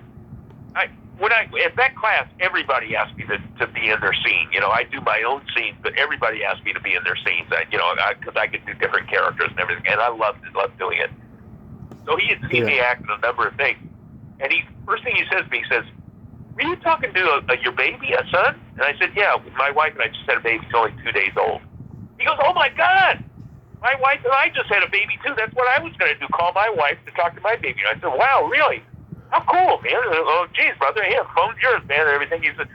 at that class, everybody asked me to be in their scene. I do my own scenes, but everybody asked me to be in their scenes, because I could do different characters and everything, and I loved doing it. So he had seen me act in a number of things. And first thing he says to me, he says, were you talking to your baby, a son? And I said, yeah, my wife and I just had a baby. He's only 2 days old. He goes, oh, my God. My wife and I just had a baby, too. That's what I was going to do, call my wife to talk to my baby. And I said, wow, really? How cool, man. Oh, geez, brother. Hey, the phone's yours, man, and everything. He said,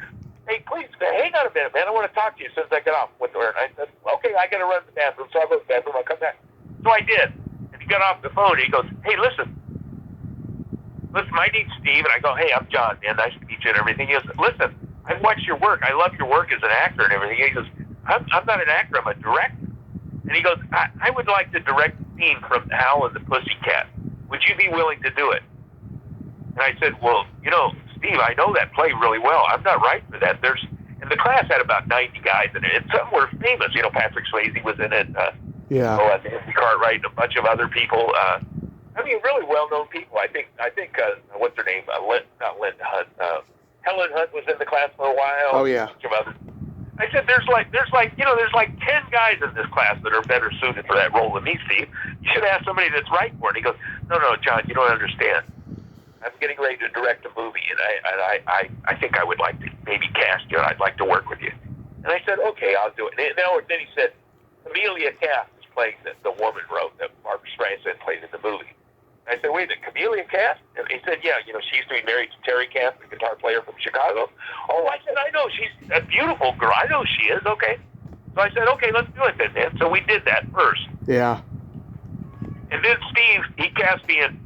hey, please, man, hang on a minute, man. I want to talk to you as soon as I get off with her. And I said, okay, I got to run to the bathroom. So I go to the bathroom. I'll come back. So I did. He got off the phone, and he goes, hey, listen, my name's Steve, and I go, hey, I'm John, man, nice to meet you and everything. He goes, listen, I've watched your work. I love your work as an actor and everything. He goes, I'm not an actor, I'm a director. And he goes, I would like to direct a scene from Hal and the Pussycat. Would you be willing to do it? And I said, well, Steve, I know that play really well. I'm not right for that. And the class had about 90 guys in it, and some were famous. Patrick Swayze was in it. Nancy Cartwright and a bunch of other people. Really well-known people. I think. What's her name? Not Linda Hunt. Helen Hunt was in the class for a while. Oh yeah. A bunch of others. I said, there's like 10 guys in this class that are better suited for that role than me, Steve. You should ask somebody that's right for it. And he goes, no, John, you don't understand. I'm getting ready to direct a movie, and I think I would like to maybe cast you, and I'd like to work with you. And I said, okay, I'll do it. And then he said, Amelia Cass is playing the woman role that Barbara Streisand played in the movie. I said, wait a minute, Amelia Cass? And he said, yeah, she used to be married to Terry Cass, the guitar player from Chicago. Oh, I said, I know, she's a beautiful girl. I know she is, okay. So I said, okay, let's do it then, man. So we did that first. Yeah. And then Steve, he cast me in,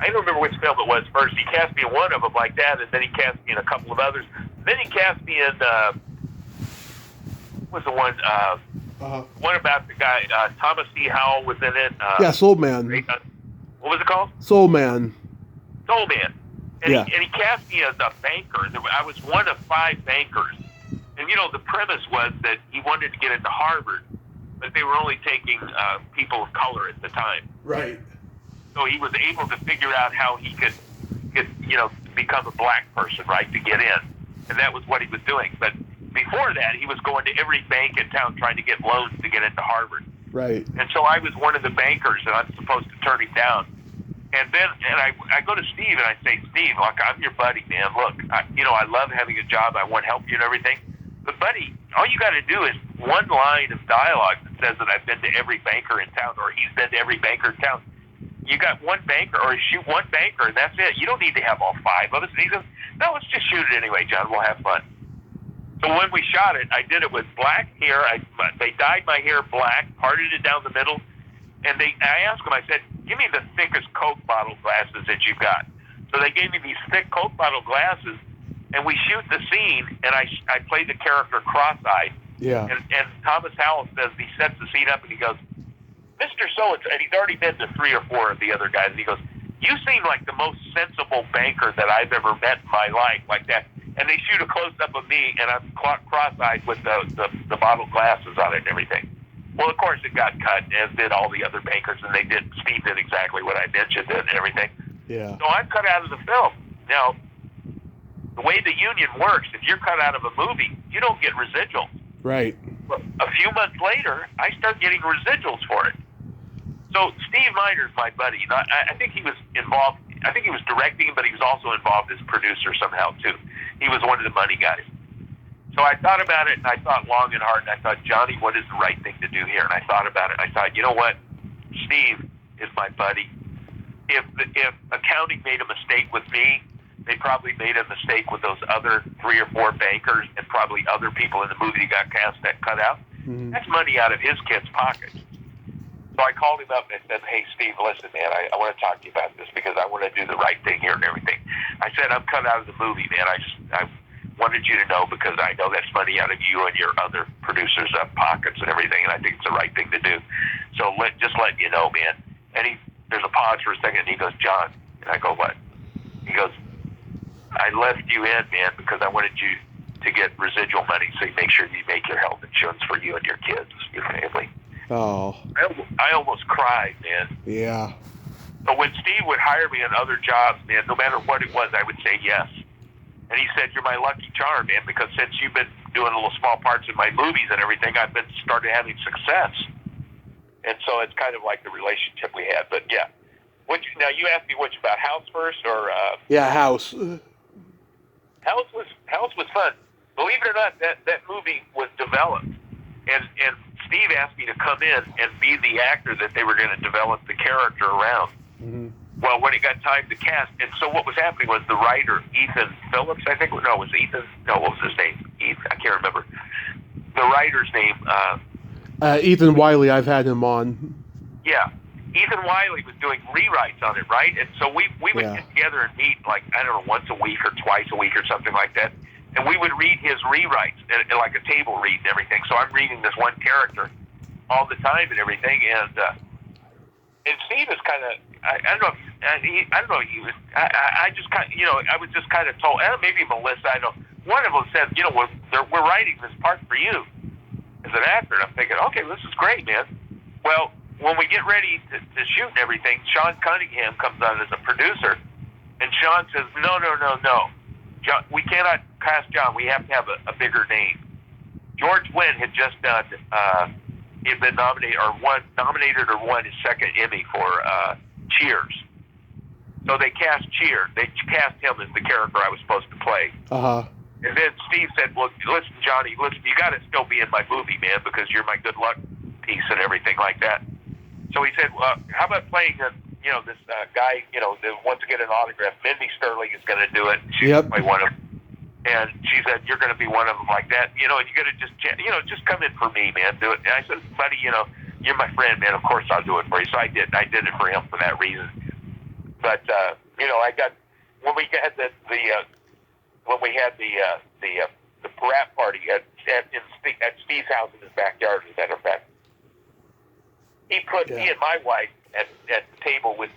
I don't remember which film it was first. He cast me in one of them like that, and then he cast me in a couple of others. Then he cast me in, what was the one, one about the guy, Thomas C. Howell was in it. Soul Man. What was it called? Soul Man. Soul Man. And he cast me as a banker. I was one of 5 bankers. And, the premise was that he wanted to get into Harvard, but they were only taking people of color at the time. Right. So he was able to figure out how he could become a black person, right, to get in. And that was what he was doing. But before that, he was going to every bank in town trying to get loans to get into Harvard. Right. And so I was one of the bankers, and I'm supposed to turn him down. And then, I go to Steve and I say, Steve, look, I'm your buddy, man. Look, I love having a job. I want to help you and everything. But buddy, all you got to do is one line of dialogue that says that I've been to every banker in town, or he's been to every banker in town. You got one banker, or shoot one banker, and that's it. You don't need to have all five of us. And he goes, no, let's just shoot it anyway, John. We'll have fun. So when we shot it, I did it with black hair. They dyed my hair black, parted it down the middle, and I asked them, I said, give me the thickest Coke bottle glasses that you've got. So they gave me these thick Coke bottle glasses, and we shoot the scene, and I played the character cross-eyed. Yeah. And Thomas Howell says, he sets the scene up, and he goes, Mr. So-and-so, and he's already been to 3 or 4 of the other guys, and he goes, you seem like the most sensible banker that I've ever met in my life, like that. And they shoot a close-up of me, and I'm cross-eyed with the bottle glasses on it and everything. Well, of course, it got cut, as did all the other bankers, and Steve did exactly what I mentioned and everything. Yeah. So I'm cut out of the film. Now, the way the union works, if you're cut out of a movie, you don't get residuals. Right. But a few months later, I start getting residuals for it. So Steve Miner's my buddy. I think he was involved. I think he was directing, but he was also involved as producer somehow, too. He was one of the money guys. So I thought about it, and I thought long and hard, and I thought, Johnny, what is the right thing to do here? And I thought about it, and I thought, you know what? Steve is my buddy. If accounting made a mistake with me, they probably made a mistake with those other 3 or 4 bankers and probably other people in the movie that got cut out. Mm-hmm. That's money out of his kids' pockets. So I called him up and I said, hey, Steve, listen, man, I want to talk to you about this because I want to do the right thing here and everything. I said, I'm cut out of the movie, man. I wanted you to know because I know that's money out of you and your other producers' pockets and everything, and I think it's the right thing to do. So just let you know, man. And there's a pause for a second, and he goes, John. And I go, what? He goes, I left you in, man, because I wanted you to get residual money so you make sure you make your health insurance for you and your kids, your family. Oh. I almost cried, man. Yeah. But when Steve would hire me on other jobs, man, no matter what it was, I would say yes. And he said, you're my lucky charm, man, because since you've been doing little small parts in my movies and everything, I've been started having success. And so it's kind of like the relationship we had. But, yeah. Now, you asked me which about House first or... Yeah, House. House was fun. Believe it or not, that movie was developed. And Steve asked me to come in and be the actor that they were going to develop the character around. Mm-hmm. Well, when it got time to cast, and so what was happening was the writer, Ethan Phillips, I think, no, it was Ethan, no, what was his name? I can't remember. The writer's name. Ethan Wiley, I've had him on. Yeah. Ethan Wiley was doing rewrites on it, right? And so we would get together and meet, like, I don't know, once a week or twice a week or something like that. And we would read his rewrites, like a table read and everything. So I'm reading this one character all the time and everything. And Steve is kind of, I don't know if he was, I just kind of, I was just kind of told, maybe Melissa, I know, one of them said, we're writing this part for you as an actor. And I'm thinking, okay, this is great, man. Well, when we get ready to shoot and everything, Sean Cunningham comes on as a producer, and Sean says, no. John, we cannot cast John. We have to have a bigger name. George Wendt had just done, he had been nominated or won his second Emmy for Cheers. So they cast Cheers. They cast him as the character I was supposed to play. Uh-huh. And then Steve said, well, listen, Johnny, you got to still be in my movie, man, because you're my good luck piece and everything like that. So he said, well, how about playing this guy, that wants to get an autograph. Mindy Sterling is going to do it. She's going to play one of them. And she said, you're going to be one of them like that. And you got to just come in for me, man. Do it. And I said, buddy, you're my friend, man. Of course I'll do it for you. So I did. I did it for him for that reason. But, I got, when we had the brat party at Steve's house in his backyard, as a matter of fact, he put me and my wife at the table with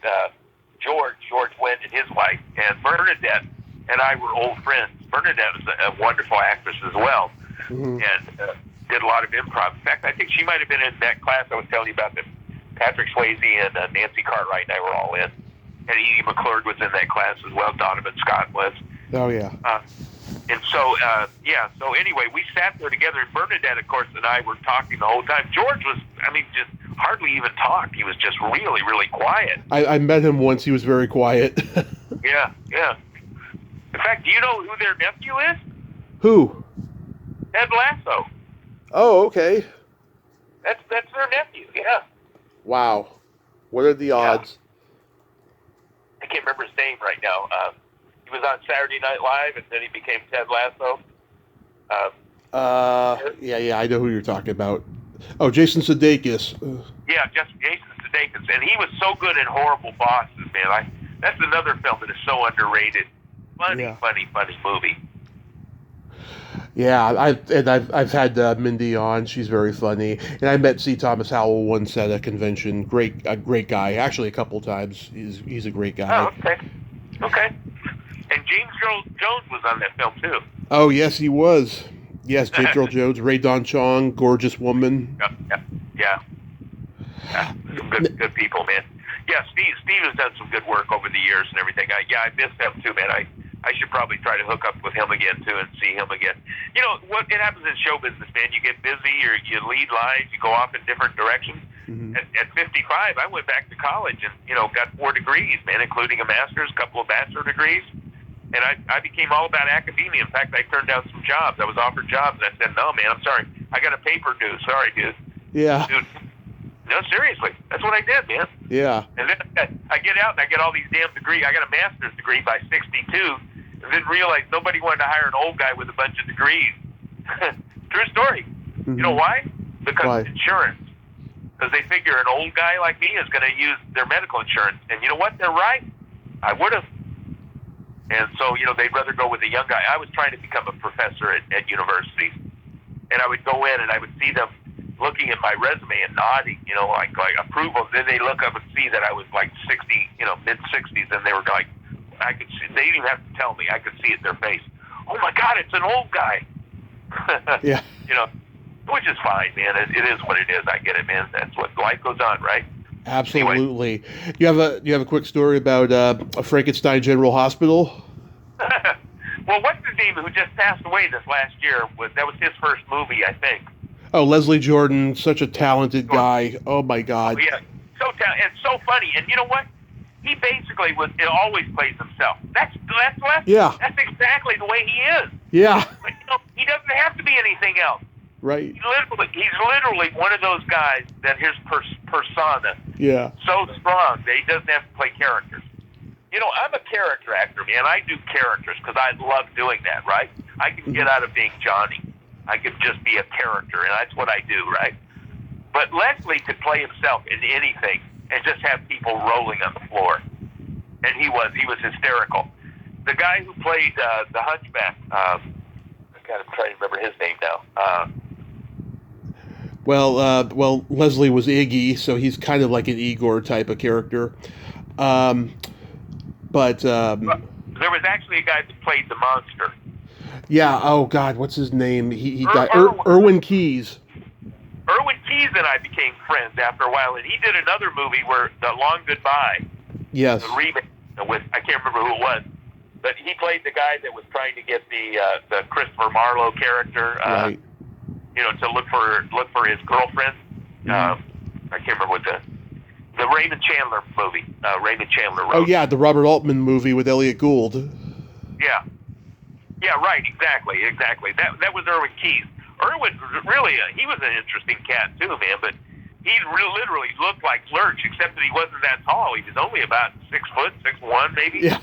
George Wendt and his wife, and Bernadette and I were old friends. Bernadette was a wonderful actress as well, and did a lot of improv. In fact, I think she might have been in that class I was telling you about that Patrick Swayze and Nancy Cartwright and I were all in. And Edie McClurg was in that class as well. Donovan Scott was. Oh, yeah. And so, so anyway, we sat there together, and Bernadette, of course, and I were talking the whole time. George was, just hardly even talked. He was just really, really quiet. I met him once. He was very quiet. Yeah. In fact, do you know who their nephew is? Who? Ted Lasso. Oh, okay. That's their nephew. Yeah. Wow. What are the odds? I can't remember his name right now. He was on Saturday Night Live, and then he became Ted Lasso. Yeah, I know who you're talking about. Oh, Jason Sudeikis. Yeah, just Jason Sudeikis, and he was so good in Horrible Bosses, man. That's another film that is so underrated. Funny movie. Yeah, I've had Mindy on. She's very funny, and I met C. Thomas Howell once at a convention. A great guy. Actually, a couple times. He's a great guy. Oh, okay. And James Earl Jones was on that film too. Oh yes, he was. Yes, James Earl Jones, Ray Don Chong, gorgeous woman. Yeah. Some good people, man. Yeah, Steve has done some good work over the years and everything. I miss him too, man. I should probably try to hook up with him again too and see him again. You know what? It happens in show business, man. You get busy, or you lead lives, you go off in different directions. Mm-hmm. At 55, I went back to college and got 4 degrees, man, including a master's, a couple of bachelor degrees. And I became all about academia. In fact, I turned down some jobs. I was offered jobs, and I said, no, man, I'm sorry. I got a paper due. Sorry, dude. Yeah. Dude, no, seriously. That's what I did, man. Yeah. And then I get out, and I get all these damn degrees. I got a master's degree by 62, and then realized nobody wanted to hire an old guy with a bunch of degrees. True story. Mm-hmm. You know why? Because insurance. Because they figure an old guy like me is going to use their medical insurance. And you know what? They're right. I would have. And so, they'd rather go with a young guy. I was trying to become a professor at universities. And I would go in and I would see them looking at my resume and nodding, like approval. Then they look up and see that I was like 60, mid-60s. And they were like, I could see, they didn't even have to tell me. I could see it in their face. Oh, my God, it's an old guy. Yeah. Which is fine, man. It is what it is. I get it, man. That's what life goes on, right? Absolutely. Anyway. You have a quick story about a Frankenstein General Hospital? Well, what's his name who just passed away this last year? That was his first movie, I think. Oh, Leslie Jordan, such a talented guy. Oh my God. Oh, yeah, so talented and so funny. And you know what? He basically always plays himself. That's yeah. That's exactly the way he is. Yeah. But he doesn't have to be anything else. Right. He's literally one of those guys that his persona so strong that he doesn't have to play characters. I'm a character actor, man. I do characters because I love doing that, right? I can get out of being Johnny. I could just be a character, and that's what I do, right? But Leslie could play himself in anything and just have people rolling on the floor. And he was hysterical. The guy who played the Hunchback, I'm trying to remember his name now. Well, Leslie was Iggy, so he's kind of like an Igor type of character. But there was actually a guy that played the monster. Yeah. Oh God, what's his name? He died. Irwin Keyes. Irwin Keyes and I became friends after a while, and he did another movie where The Long Goodbye. Yes. The remake with I can't remember who it was, but he played the guy that was trying to get the Christopher Marlowe character. Right. To look for his girlfriend. I can't remember what the Raymond Chandler movie. Raymond Chandler wrote. Oh yeah, the Robert Altman movie with Elliot Gould. Yeah. Yeah, right. Exactly. That was Irwin Keyes. Irwin really, he was an interesting cat too, man. But he literally looked like Lurch, except that he wasn't that tall. He was only about 6 foot, 6'1", maybe. Yeah.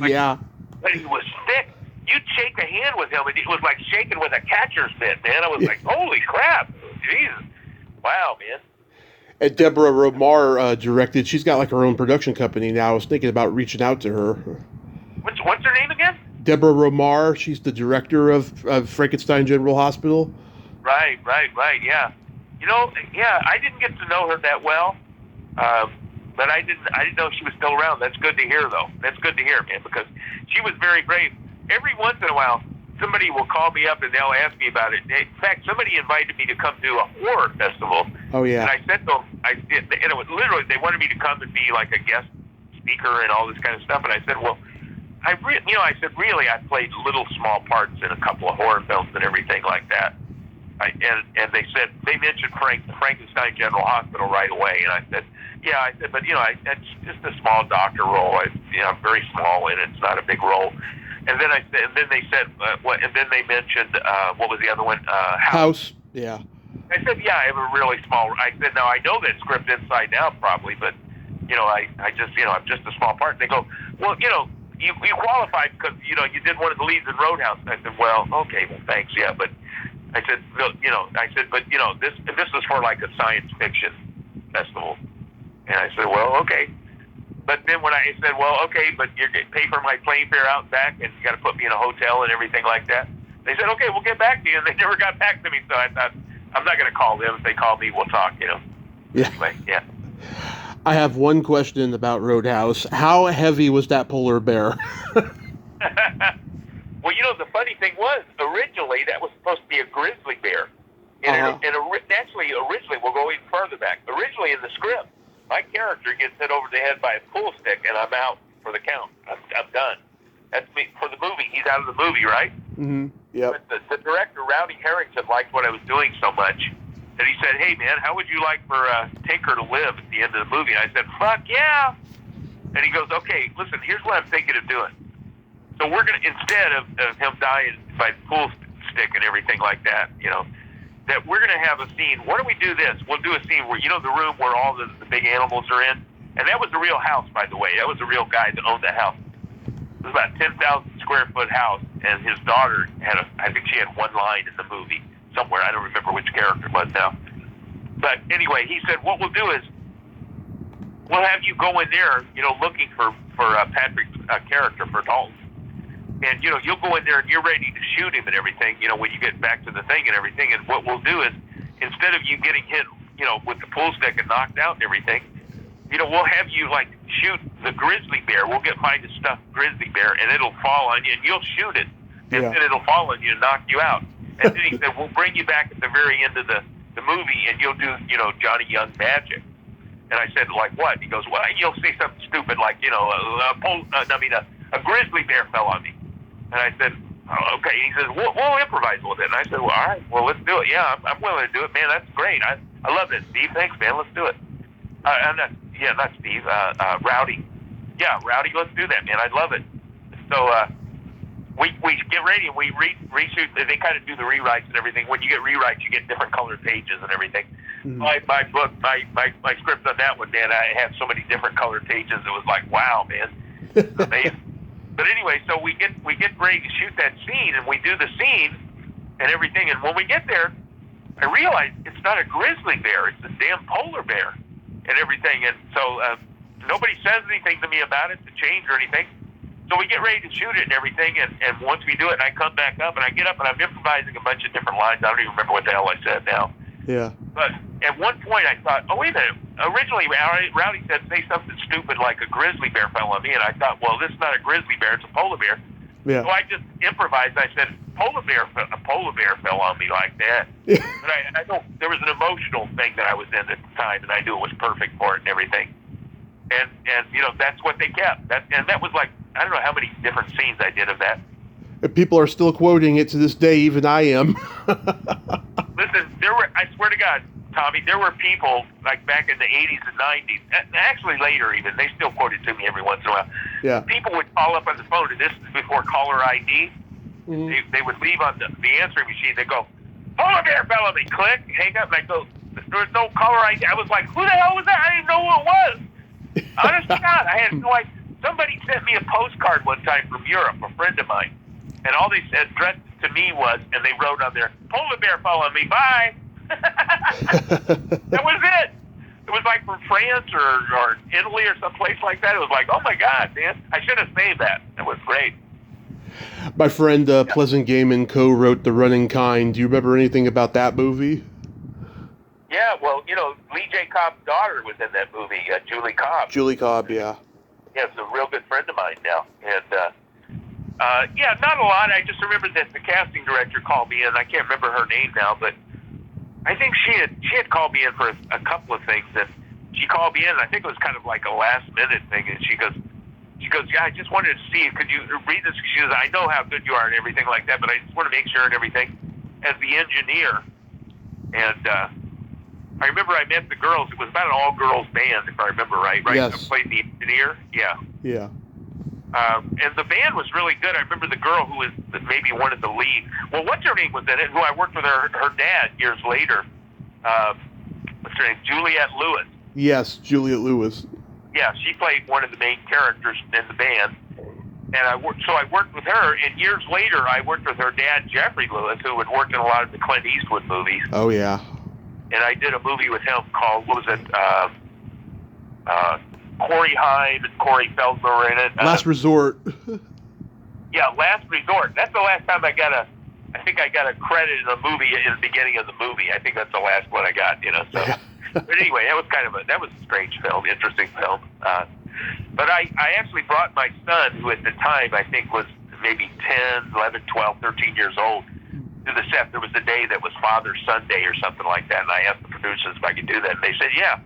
Yeah. But he was thick. You'd shake a hand with him, and it was like shaking with a catcher's mitt, man. I was like, holy crap. Jesus. Wow, man. And Deborah Romar directed. She's got like her own production company now. I was thinking about reaching out to her. What's her name again? Deborah Romar. She's the director of Frankenstein General Hospital. Right, yeah. I didn't get to know her that well, but I didn't know she was still around. That's good to hear, though. That's good to hear, man, because she was very brave. Every once in a while, somebody will call me up and they'll ask me about it. In fact, somebody invited me to come to a horror festival. Oh, yeah. And I said to them, and it was literally, they wanted me to come and be like a guest speaker and all this kind of stuff. And I said, well, I played little small parts in a couple of horror films and everything like that. and they said, they mentioned Frankenstein General Hospital right away, and I said, yeah, I said, but it's just a small doctor role. I'm very small in it. It's not a big role. And then they said, and then they mentioned, what was the other one? House. Yeah. I said, yeah, I have a really small. I said, now I know that script inside out probably, but I just, I'm just a small part. And they go, well, you qualified because you did one of the leads in Roadhouse. And I said, well, okay, well, thanks, yeah, but I said, but this is for like a science fiction festival. And I said, well, okay. But then when I said, well, okay, but you're going to pay for my plane fare out and back, and you got to put me in a hotel and everything like that. They said, okay, we'll get back to you. And they never got back to me, so I thought, I'm not going to call them. If they call me, we'll talk, Yeah. Anyway, yeah. I have one question about Roadhouse. How heavy was that polar bear? Well, the funny thing was, originally, that was supposed to be a grizzly bear. And actually, originally, we'll go even further back. Originally, in the script, my character gets hit over the head by a pool stick, and I'm out for the count. I'm done. That's me for the movie. He's out of the movie, right? Mm-hmm. Yep. But the director, Rowdy Harrington, liked what I was doing so much that he said, hey, man, how would you like for Tinker to live at the end of the movie? And I said, fuck yeah. And he goes, okay, listen, here's what I'm thinking of doing. So we're going to, instead of him dying by the pool stick and everything like that, that we're going to have a scene. Why don't we do this? We'll do a scene where, the room where all the big animals are in. And that was a real house, by the way. That was a real guy that owned the house. It was about a 10,000 square foot house. And his daughter I think she had one line in the movie somewhere. I don't remember which character it was now. But anyway, he said, what we'll do is we'll have you go in there, looking for Patrick's character, for Dalton. And, you'll go in there and you're ready to shoot him and everything, when you get back to the thing and everything. And what we'll do is, instead of you getting hit, with the pool stick and knocked out and everything, we'll have you, shoot the grizzly bear. We'll find a stuffed grizzly bear, and it'll fall on you, and you'll shoot it. And then it'll fall on you and knock you out. And then he said, we'll bring you back at the very end of the movie, and you'll do, Johnny Young magic. And I said, like what? He goes, well, you'll say something stupid like, a grizzly bear fell on me. And I said, oh, okay. And he says, we'll improvise with it. And I said, well, all right, well, let's do it. Yeah, I'm willing to do it, man. That's great. I love it, Steve. Thanks, man. Let's do it. Not Steve. Rowdy. Yeah, Rowdy. Let's do that, man. I love it. So we get ready and we reshoot. They kind of do the rewrites and everything. When you get rewrites, you get different colored pages and everything. Mm-hmm. My book, my script on that one, man, I had so many different colored pages. It was like, wow, man, amazing. But anyway, so we get ready to shoot that scene, and we do the scene and everything. And when we get there, I realize it's not a grizzly bear; it's a damn polar bear and everything. And so nobody says anything to me about it to change or anything. So we get ready to shoot it and everything. And once we do it, and I come back up and I get up and I'm improvising a bunch of different lines. I don't even remember what the hell I said now. Yeah. But at one point I thought, oh, wait a minute. Originally, Rowdy said, say something stupid like a grizzly bear fell on me. And I thought, well, this is not a grizzly bear. It's a polar bear. Yeah. So I just improvised. I said, a polar bear fell on me like that. Yeah. But I don't, there was an emotional thing that I was in at the time, and I knew it was perfect for it and everything. And that's what they kept. And that was like, I don't know how many different scenes I did of that. People are still quoting it to this day, even I am. Listen, I swear to God, Tommy, there were people, like back in the 80s and 90s, actually later even, they still quote it to me every once in a while. Yeah. People would call up on the phone, and this is before caller ID. Mm-hmm. They would leave on the answering machine. They go, polar bear fell on me, click, hang up, and I go, there was no caller ID. I was like, who the hell was that? I didn't know who it was. Honest to God, I had no idea. Somebody sent me a postcard one time from Europe, a friend of mine, and all they said addressed to me was, and they wrote on there, polar bear fell on me, bye. That was it. It was like from France or Italy or someplace like that. It was like, oh my God, man, I should have saved that. It was great. My friend Pleasant Gaiman co-wrote The Running Kind. Do you remember anything about that movie? Yeah, well, Lee J. Cobb's daughter was in that movie, Julie Cobb. Julie Cobb, yeah. Yeah, it's a real good friend of mine now. And, not a lot. I just remember that the casting director called me in. I can't remember her name now, but I think she had called me in for a couple of things. And she called me in, and I think it was kind of like a last-minute thing. And she goes, yeah, I just wanted to see, could you read this? She goes, I know how good you are and everything like that, but I just want to make sure and everything. As the engineer, And I remember I met the girls. It was about an all-girls band, if I remember right. Right? Yes. I played the engineer. Yeah. Yeah. And the band was really good. I remember the girl who was maybe one of the lead. Well, what's her name was in it? Who I worked with her dad years later. What's her name? Juliette Lewis. Yes, Juliette Lewis. Yeah, she played one of the main characters in the band. And I worked with her. And years later, I worked with her dad, Jeffrey Lewis, who had worked in a lot of the Clint Eastwood movies. Oh yeah. And I did a movie with him called, what was it? Corey Haim and Corey Feldman were in it. Last Resort. Yeah, Last Resort. That's the last time I got a credit in a movie in the beginning of the movie. I think that's the last one I got, you know. So, but anyway, that was a strange film, interesting film. But I actually brought my son, who at the time I think was maybe 10, 11, 12, 13 years old, to the set. There was a day that was Father's Sunday or something like that, and I asked the producers if I could do that, and they said, yeah.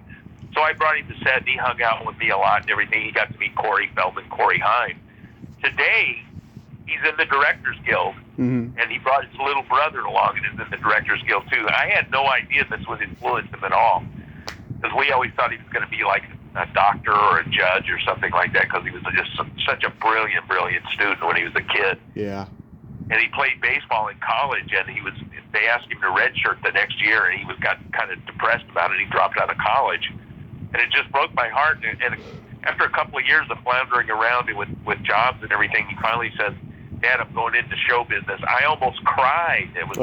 So I brought him to set, and he hung out with me a lot and everything. He got to meet Corey Feldman, Corey Haim. Today, he's in the Directors Guild, and he brought his little brother along and is in the Directors Guild, too. I had no idea this would influence him at all, because we always thought he was going to be like a doctor or a judge or something like that, because he was just such a brilliant student when he was a kid. Yeah. And he played baseball in college, and they asked him to redshirt the next year, and he got kind of depressed about it. He dropped out of college. And it just broke my heart. And after a couple of years of floundering around with jobs and everything, he finally says, Dad, I'm going into show business. I almost cried. It was,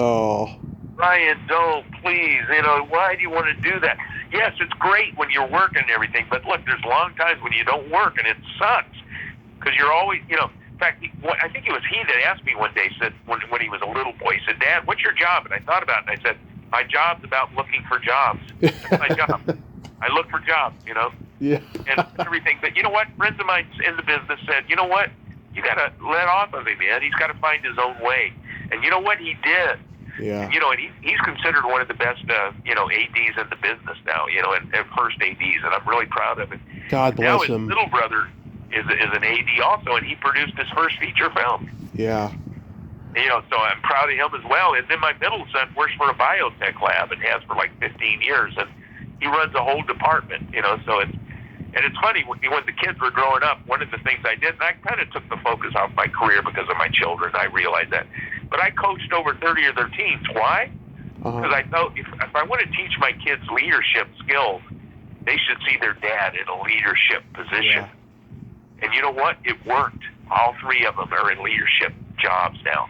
Ryan, don't, please. You know, why do you want to do that? Yes, it's great when you're working and everything, but look, there's long times when you don't work, and it sucks. Because you're always, you know, in fact, I think it was he that asked me one day, said when he was a little boy, he said, Dad, what's your job? And I thought about it, and I said, my job's about looking for jobs. That's my job. I look for jobs, you know, yeah, and everything. But you know what? Friends of mine in the business said, you know what? You got to let off of him, man. He's got to find his own way. And you know what? He did. Yeah. And, you know, and he's considered one of the best, you know, ADs in the business now, you know, and first ADs, and I'm really proud of it. God bless him. Now his little brother is an AD also, and he produced his first feature film. Yeah. You know, so I'm proud of him as well. And then my middle son works for a biotech lab and has for like 15 years, and he runs a whole department, you know, so it's funny, when the kids were growing up, one of the things I did, and I kind of took the focus off my career because of my children, I realized that, but I coached over 30 of their teams. Why? Because I thought if I want to teach my kids leadership skills, they should see their dad in a leadership position. Yeah. And you know what? It worked. All three of them are in leadership jobs now.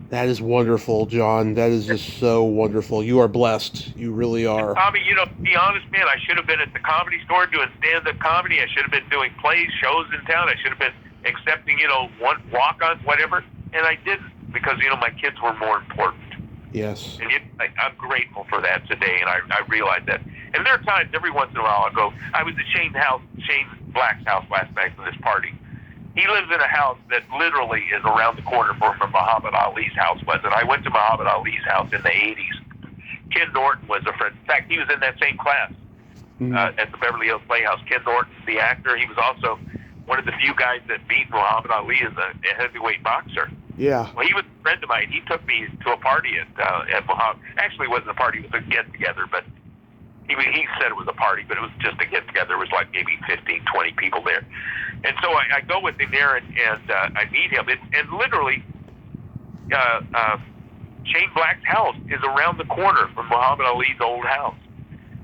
That is wonderful, John. That is just so wonderful. You are blessed. You really are. Tommy, you know, to be honest, man, I should have been at the Comedy Store doing stand-up comedy. I should have been doing plays, shows in town. I should have been accepting, you know, one walk-ons, whatever. And I didn't, because, you know, my kids were more important. Yes. And I'm grateful for that today, and I realize that. And there are times, every once in a while, I'll go, I was at Shane Black's house last night for this party. He lives in a house that literally is around the corner from where Muhammad Ali's house was. And I went to Muhammad Ali's house in the 80s. Ken Norton was a friend. In fact, he was in that same class at the Beverly Hills Playhouse. Ken Norton, the actor, he was also one of the few guys that beat Muhammad Ali as a heavyweight boxer. Yeah. Well, he was a friend of mine. He took me to a party at Muhammad. Actually, it wasn't a party. It was a get-together, but he said it was a party, but it was just a get-together. There was like maybe 15, 20 people there. And so I go with him there, and I meet him. And literally, Shane Black's house is around the corner from Muhammad Ali's old house.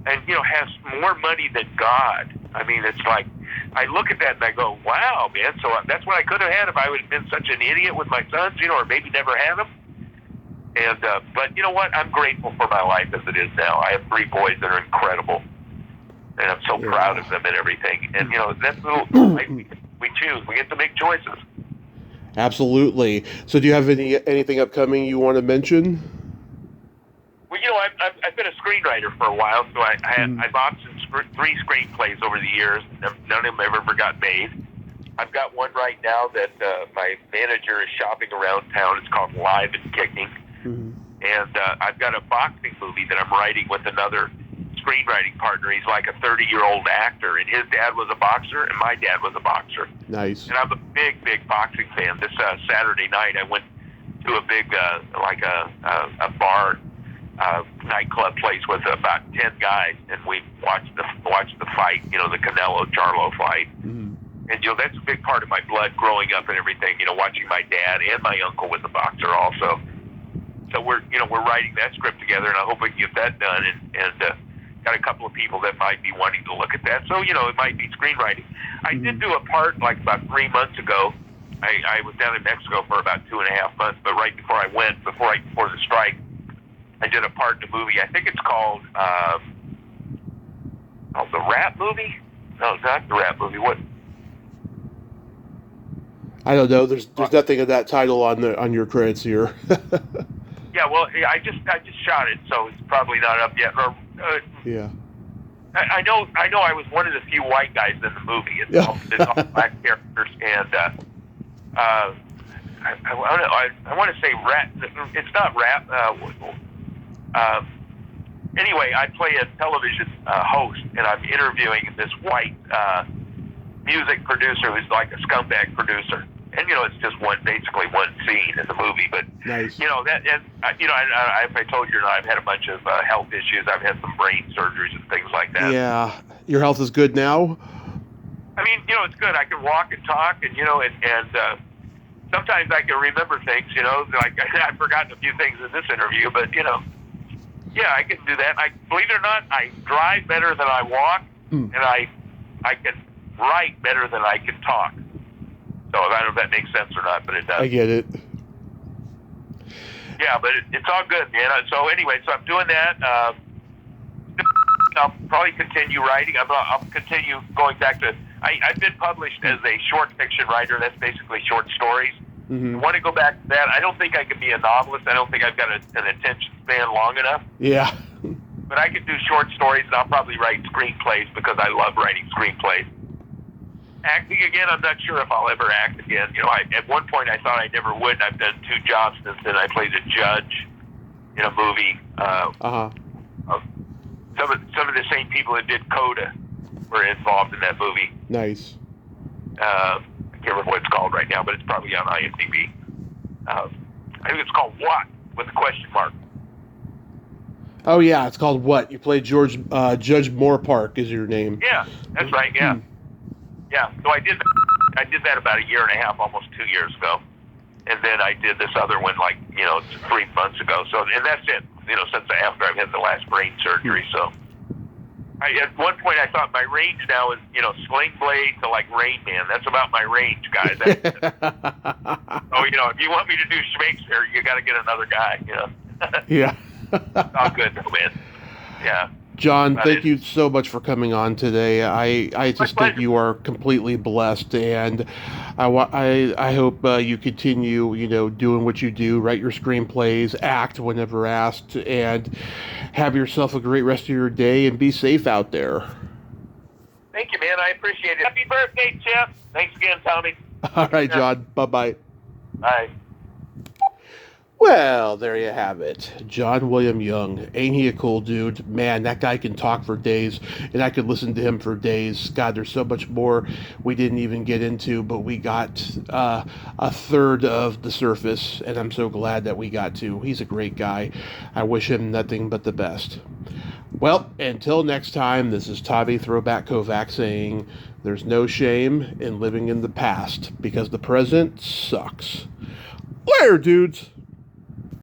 And, you know, has more money than God. I mean, it's like, I look at that and I go, wow, man. So that's what I could have had if I would have been such an idiot with my sons, you know, or maybe never had them. And, but you know what? I'm grateful for my life as it is now. I have 3 boys that are incredible. And I'm so proud of them and everything. And, you know, that's the little life we choose. We get to make choices. Absolutely. So do you have anything upcoming you want to mention? Well, you know, I've been a screenwriter for a while, so I optioned 3 screenplays over the years. None of them ever got made. I've got one right now that my manager is shopping around town. It's called Live and Kicking. And I've got a boxing movie that I'm writing with another screenwriting partner. He's like a 30-year-old actor, and his dad was a boxer, and my dad was a boxer. Nice. And I'm a big, big boxing fan. This Saturday night, I went to a big, a bar nightclub place with about 10 guys, and we watched the fight. You know, the Canelo Charlo fight. Mm-hmm. And you know, that's a big part of my blood growing up and everything. You know, watching my dad and my uncle was a boxer also. So we're writing that script together, and I hope we can get that done. And got a couple of people that might be wanting to look at that. So you know, it might be screenwriting. I did do a part like about 3 months ago. I was down in Mexico for about 2.5 months, but right before I went, before the strike, I did a part in the movie. I think it's called the Rap Movie. No, it's not the Rap Movie. What? I don't know. There's nothing of that title on your credits here. Yeah, well, I just shot it, so it's probably not up yet. Yeah. I know. I was one of the few white guys in the movie. It's all black characters, and I want to say rap. It's not rap. Anyway, I play a television host, and I'm interviewing this white music producer who's like a scumbag producer. And, you know, it's just basically one scene in the movie. But, nice. You know, if I told you or not, I've had a bunch of health issues. I've had some brain surgeries and things like that. Yeah. Your health is good now? I mean, you know, it's good. I can walk and talk, and, you know, and sometimes I can remember things, you know. Like, I've forgotten a few things in this interview, but, you know, yeah, I can do that. Believe it or not, I drive better than I walk, and I can write better than I can talk. So I don't know if that makes sense or not, but it does. I get it. Yeah, but it's all good, man. So anyway, I'm doing that. I'll probably continue writing. I'll continue going back to... I've been published as a short fiction writer. That's basically short stories. Mm-hmm. I want to go back to that. I don't think I can be a novelist. I don't think I've got an attention span long enough. Yeah. But I can do short stories, and I'll probably write screenplays because I love writing screenplays. Acting again, I'm not sure if I'll ever act again. You know, at one point I thought I never would, and I've done 2 jobs since then. I played a judge in a movie. Some of the same people that did Coda were involved in that movie. Nice. I can't remember what it's called right now, but it's probably on IMDb. I think it's called What, with a question mark. Oh, yeah, it's called What? You played Judge Moorpark is your name. Yeah, that's right, yeah. Yeah, so I did that about 1.5 years, almost 2 years ago. And then I did this other one, 3 months ago. So, and that's it, since after I've had the last brain surgery. So at one point I thought my range now is, Sling Blade to Rain Man. That's about my range, guys. So, if you want me to do Shakespeare, you got to get another guy, Yeah. All good, though, man. Yeah. John, thank you so much for coming on today. I just think you are completely blessed, and I hope you continue, doing what you do, write your screenplays, act whenever asked, and have yourself a great rest of your day, and be safe out there. Thank you, man. I appreciate it. Happy birthday, Chip. Thanks again, Tommy. All right, John. Bye-bye. Bye. Well, there you have it. John William Young. Ain't he a cool dude? Man, that guy can talk for days, and I could listen to him for days. God, there's so much more we didn't even get into, but we got a third of the surface, and I'm so glad that we got to. He's a great guy. I wish him nothing but the best. Well, until next time, this is Tommy Throwback Kovac saying, there's no shame in living in the past, because the present sucks. Later, dudes!